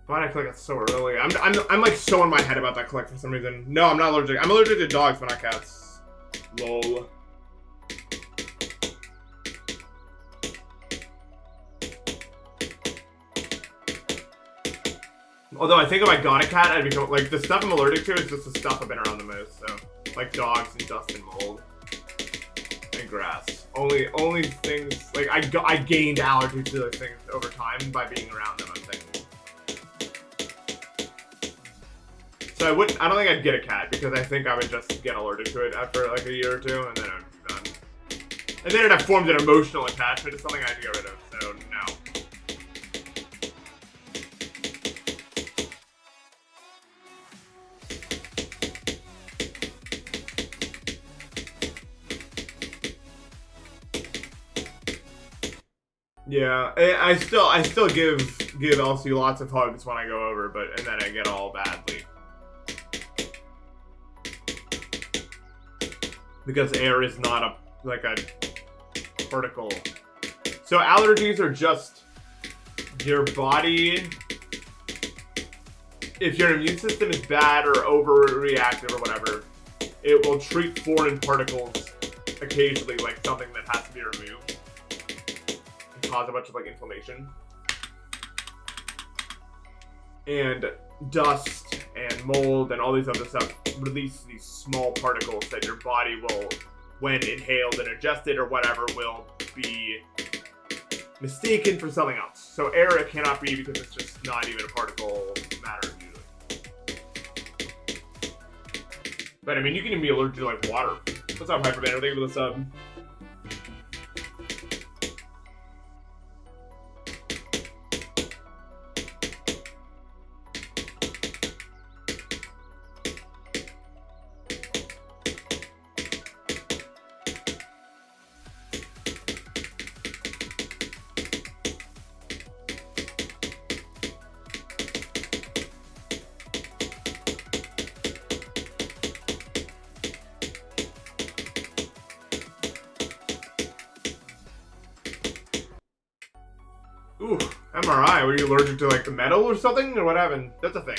Why did I click it so early? I'm like so in my head about that click for some reason. No, I'm not allergic. I'm allergic to dogs, but not cats. Lol. Although I think if I got a cat, I'd become like the stuff I'm allergic to is just the stuff I've been around the most. So like dogs and dust and mold and grass. Only things like I gained allergies to those things over time by being around them. I'm thinking. So I don't think I'd get a cat because I think I would just get allergic to it after like a year or two, and then I'd be done. And then I'd have formed an emotional attachment to something I had to get rid of. So no. Yeah, I still give Elsie lots of hugs when I go over, and then I get all badly. Because air is not a particle. So allergies are just your body. If your immune system is bad or overreactive or whatever, it will treat foreign particles occasionally like something that has to be removed and cause a bunch of like inflammation. And dust and mold and all these other stuff release these small particles that your body will, when inhaled and ingested or whatever, will be mistaken for something else. So air it cannot be because it's just not even a particle matter usually. But I mean, you can even be allergic to like water. What's up, Hyperman? Thank you for the sub. MRI? Were you allergic to like the metal or something? Or what happened? That's a thing.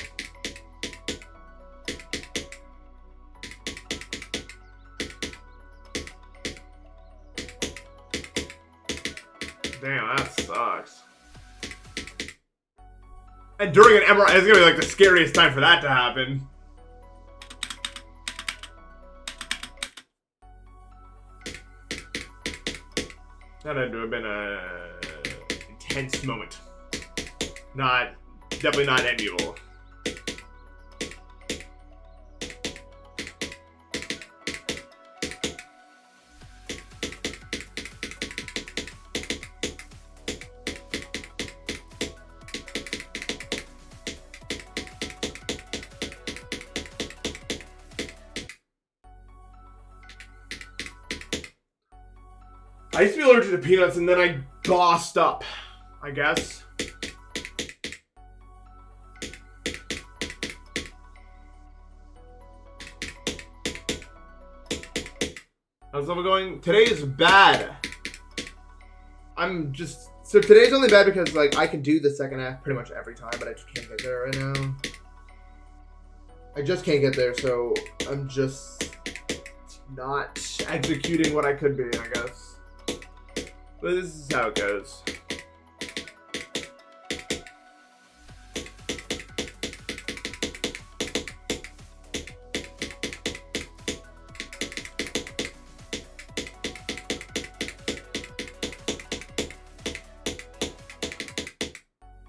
Damn, that sucks. And during an MRI, it's gonna be like the scariest time for that to happen. That had to have been a intense moment. Definitely not enviable. I used to be allergic to peanuts and then I gossed up, I guess. How's level going? Today is bad. So today's only bad because like I can do the second half pretty much every time, but I just can't get there right now. I just can't get there, so I'm just not executing what I could be, I guess. But this is how it goes.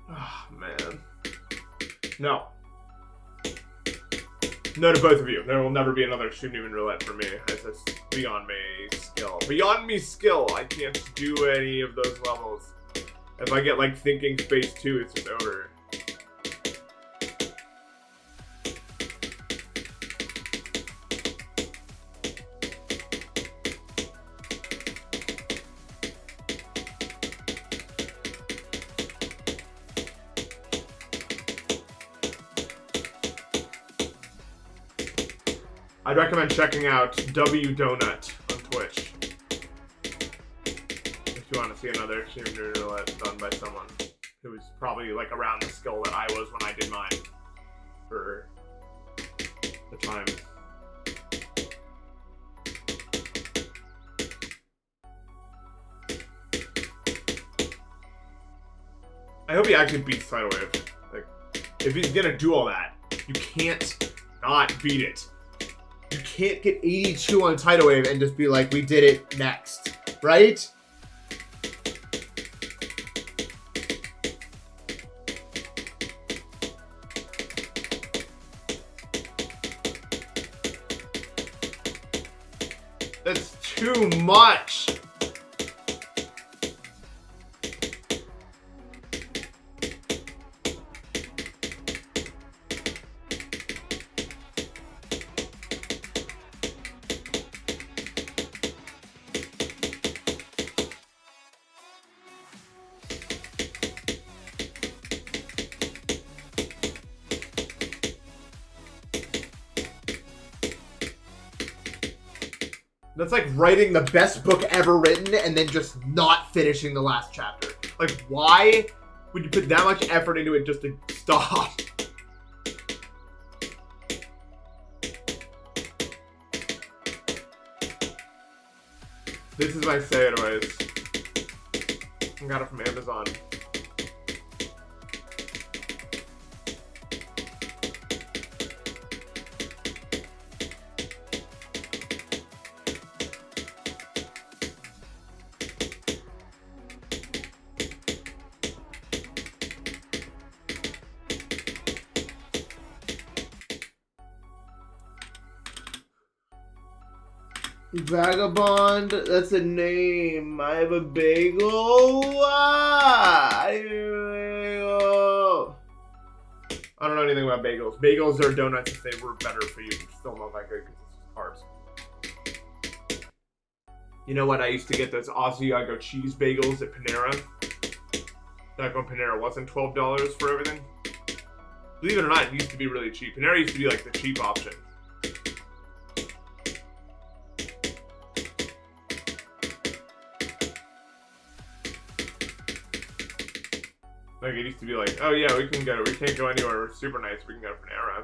Oh, man. No. No to both of you. There will never be another Extreme Demon Roulette for me. It's just beyond me skill. Beyond me skill. I can't do any of those levels. If I get like Thinking Space 2, it's just over. I'd recommend checking out W Donut on Twitch if you want to see another Extreme Demon Roulette done by someone who was probably like around the skill that I was when I did mine for the time. I hope he actually beats Tidal Wave. Like, if he's gonna do all that, you can't not beat it. You can't get 82 on Tidal Wave and just be like, we did it next, right? That's too much. That's like writing the best book ever written and then just not finishing the last chapter. Like, why would you put that much effort into it just to stop? This is my say anyways. I got it from Amazon. Vagabond, that's a name. I have a bagel. I have a bagel. I don't know anything about bagels. Bagels are donuts if they were better for you. Still not that good because it's carbs. You know what? I used to get those Asiago cheese bagels at Panera. Back when Panera wasn't $12 for everything. Believe it or not, it used to be really cheap. Panera used to be like the cheap option. Like, it used to be like, oh yeah, we can't go anywhere, we're super nice, we can go for Panera.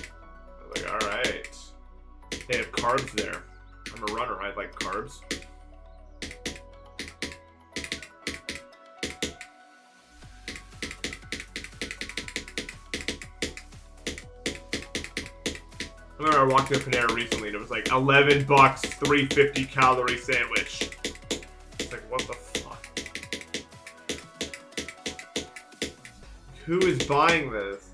I was like, alright. They have carbs there. I'm a runner, I like carbs. I remember I walked into Panera recently and it was like $11, 350 calorie sandwich. It's like, what the fuck? Who is buying this?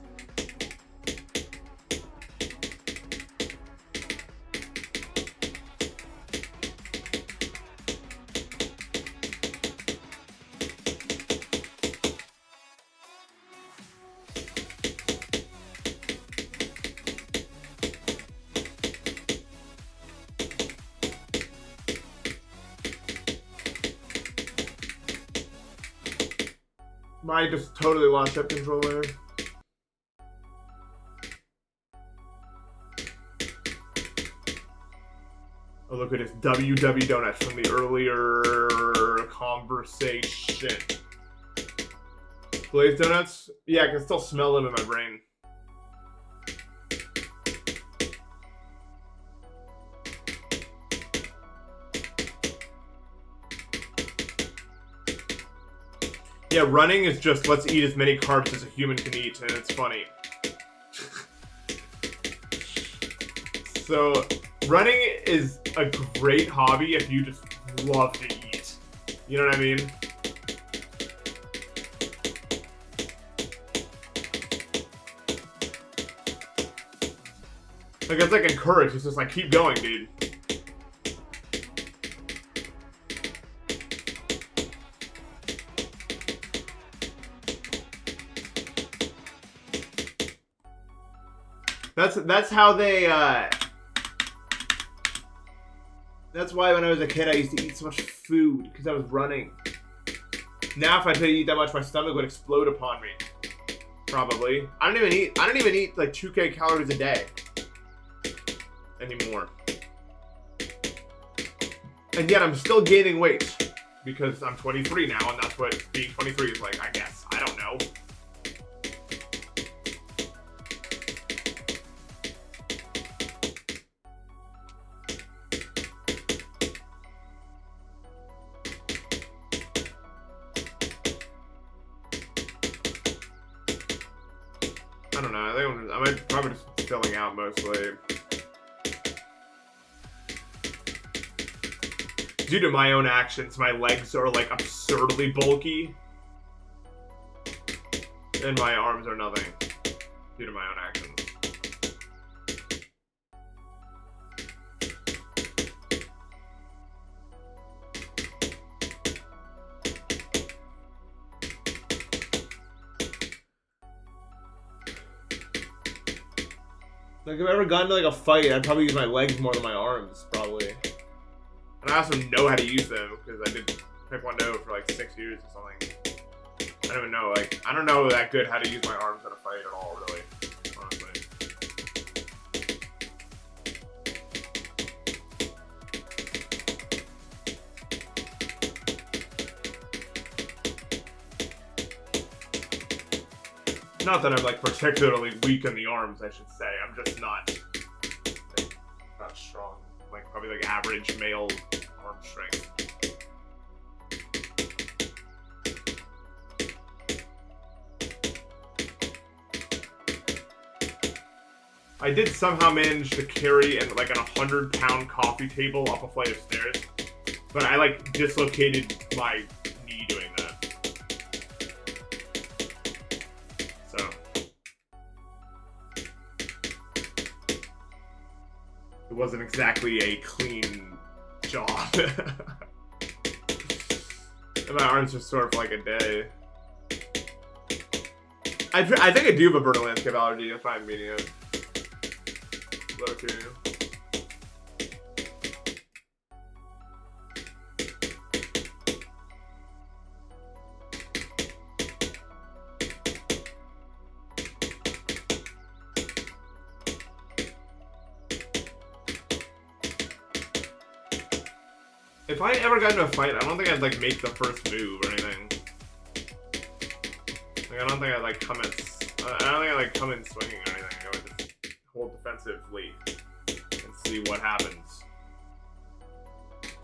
I just totally lost that control there. Oh, look at this WW donuts from the earlier conversation. Glazed donuts? Yeah, I can still smell them in my brain. Yeah, running is just let's eat as many carbs as a human can eat, and it's funny. So, running is a great hobby if you just love to eat. You know what I mean? Like, it's like encouraged. It's just like, keep going, dude. That's how they, that's why when I was a kid I used to eat so much food, because I was running. Now if I tried to eat that much, my stomach would explode upon me. Probably. I don't even eat like 2K calories a day. Anymore. And yet I'm still gaining weight. Because I'm 23 now, and that's what being 23 is like, I guess. I don't know. I don't know, I might probably just filling out mostly. Due to my own actions, my legs are like absurdly bulky. And my arms are nothing. Due to my own actions. Like, if I ever gotten to like a fight, I'd probably use my legs more than my arms, probably. And I also know how to use them, because I did Taekwondo for like 6 years or something. I don't even know, like, I don't know that good how to use my arms in a fight at all, really, honestly. Not that I'm like particularly weak in the arms, I should say. I'm just not strong. Like probably like average male arm strength. I did somehow manage to carry like an 100-pound coffee table up a flight of stairs, but I like dislocated my knee doing that. So it wasn't exactly a clean job. And my arms just sort of like a day. I think I do have a vertical landscape allergy if I'm meeting it. Low too. If I ever got into a fight, I don't think I'd like make the first move or anything. Like, I don't think I like come in. I don't think I like come in swinging or anything. I would just hold defensively and see what happens.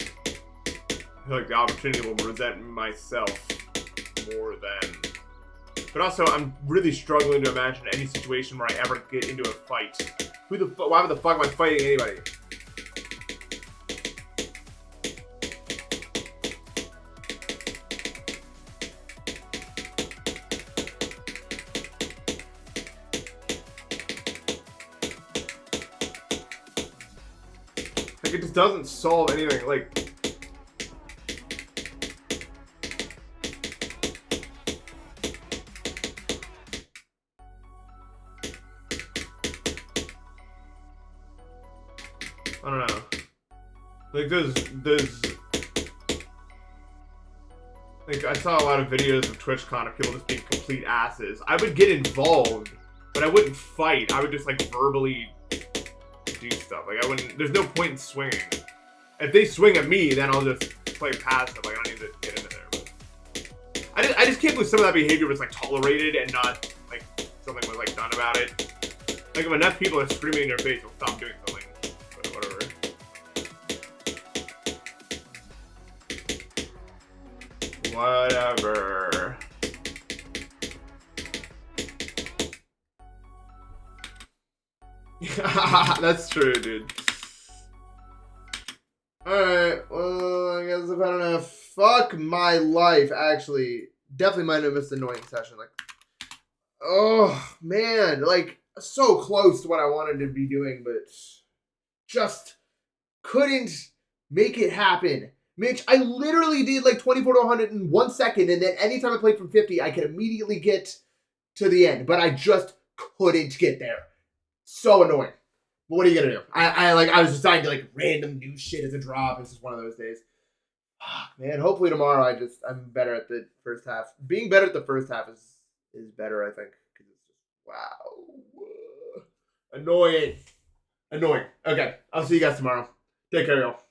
I feel like the opportunity will present myself more than. But also, I'm really struggling to imagine any situation where I ever get into a fight. Why the fuck am I fighting anybody? Like, it just doesn't solve anything. Like, I don't know. Like, like, I saw a lot of videos of TwitchCon of people just being complete asses. I would get involved, but I wouldn't fight. I would just, like, verbally do stuff. Like, I wouldn't, there's no point in swinging. If they swing at me, then I'll just play passive. Like, I don't need to get into there. But I just can't believe some of that behavior was, like, tolerated and not, like, something was, like, done about it. Like, if enough people are screaming in their face, they'll stop doing something. Whatever. Whatever. That's true, dude. Alright, well, I guess I've had enough. Fuck my life, actually. Definitely might have missed an annoying session. Like, oh, man. Like, so close to what I wanted to be doing, but just couldn't make it happen. Mitch, I literally did like 24 to 100 in 1 second, and then anytime I played from 50, I could immediately get to the end, but I just couldn't get there. So annoying. But what are you gonna do? I was deciding to like random new shit as a drop. It's just one of those days. Man, hopefully tomorrow I'm better at the first half. Being better at the first half is better, I think, because it's just wow, annoying. Okay, I'll see you guys tomorrow. Take care, y'all.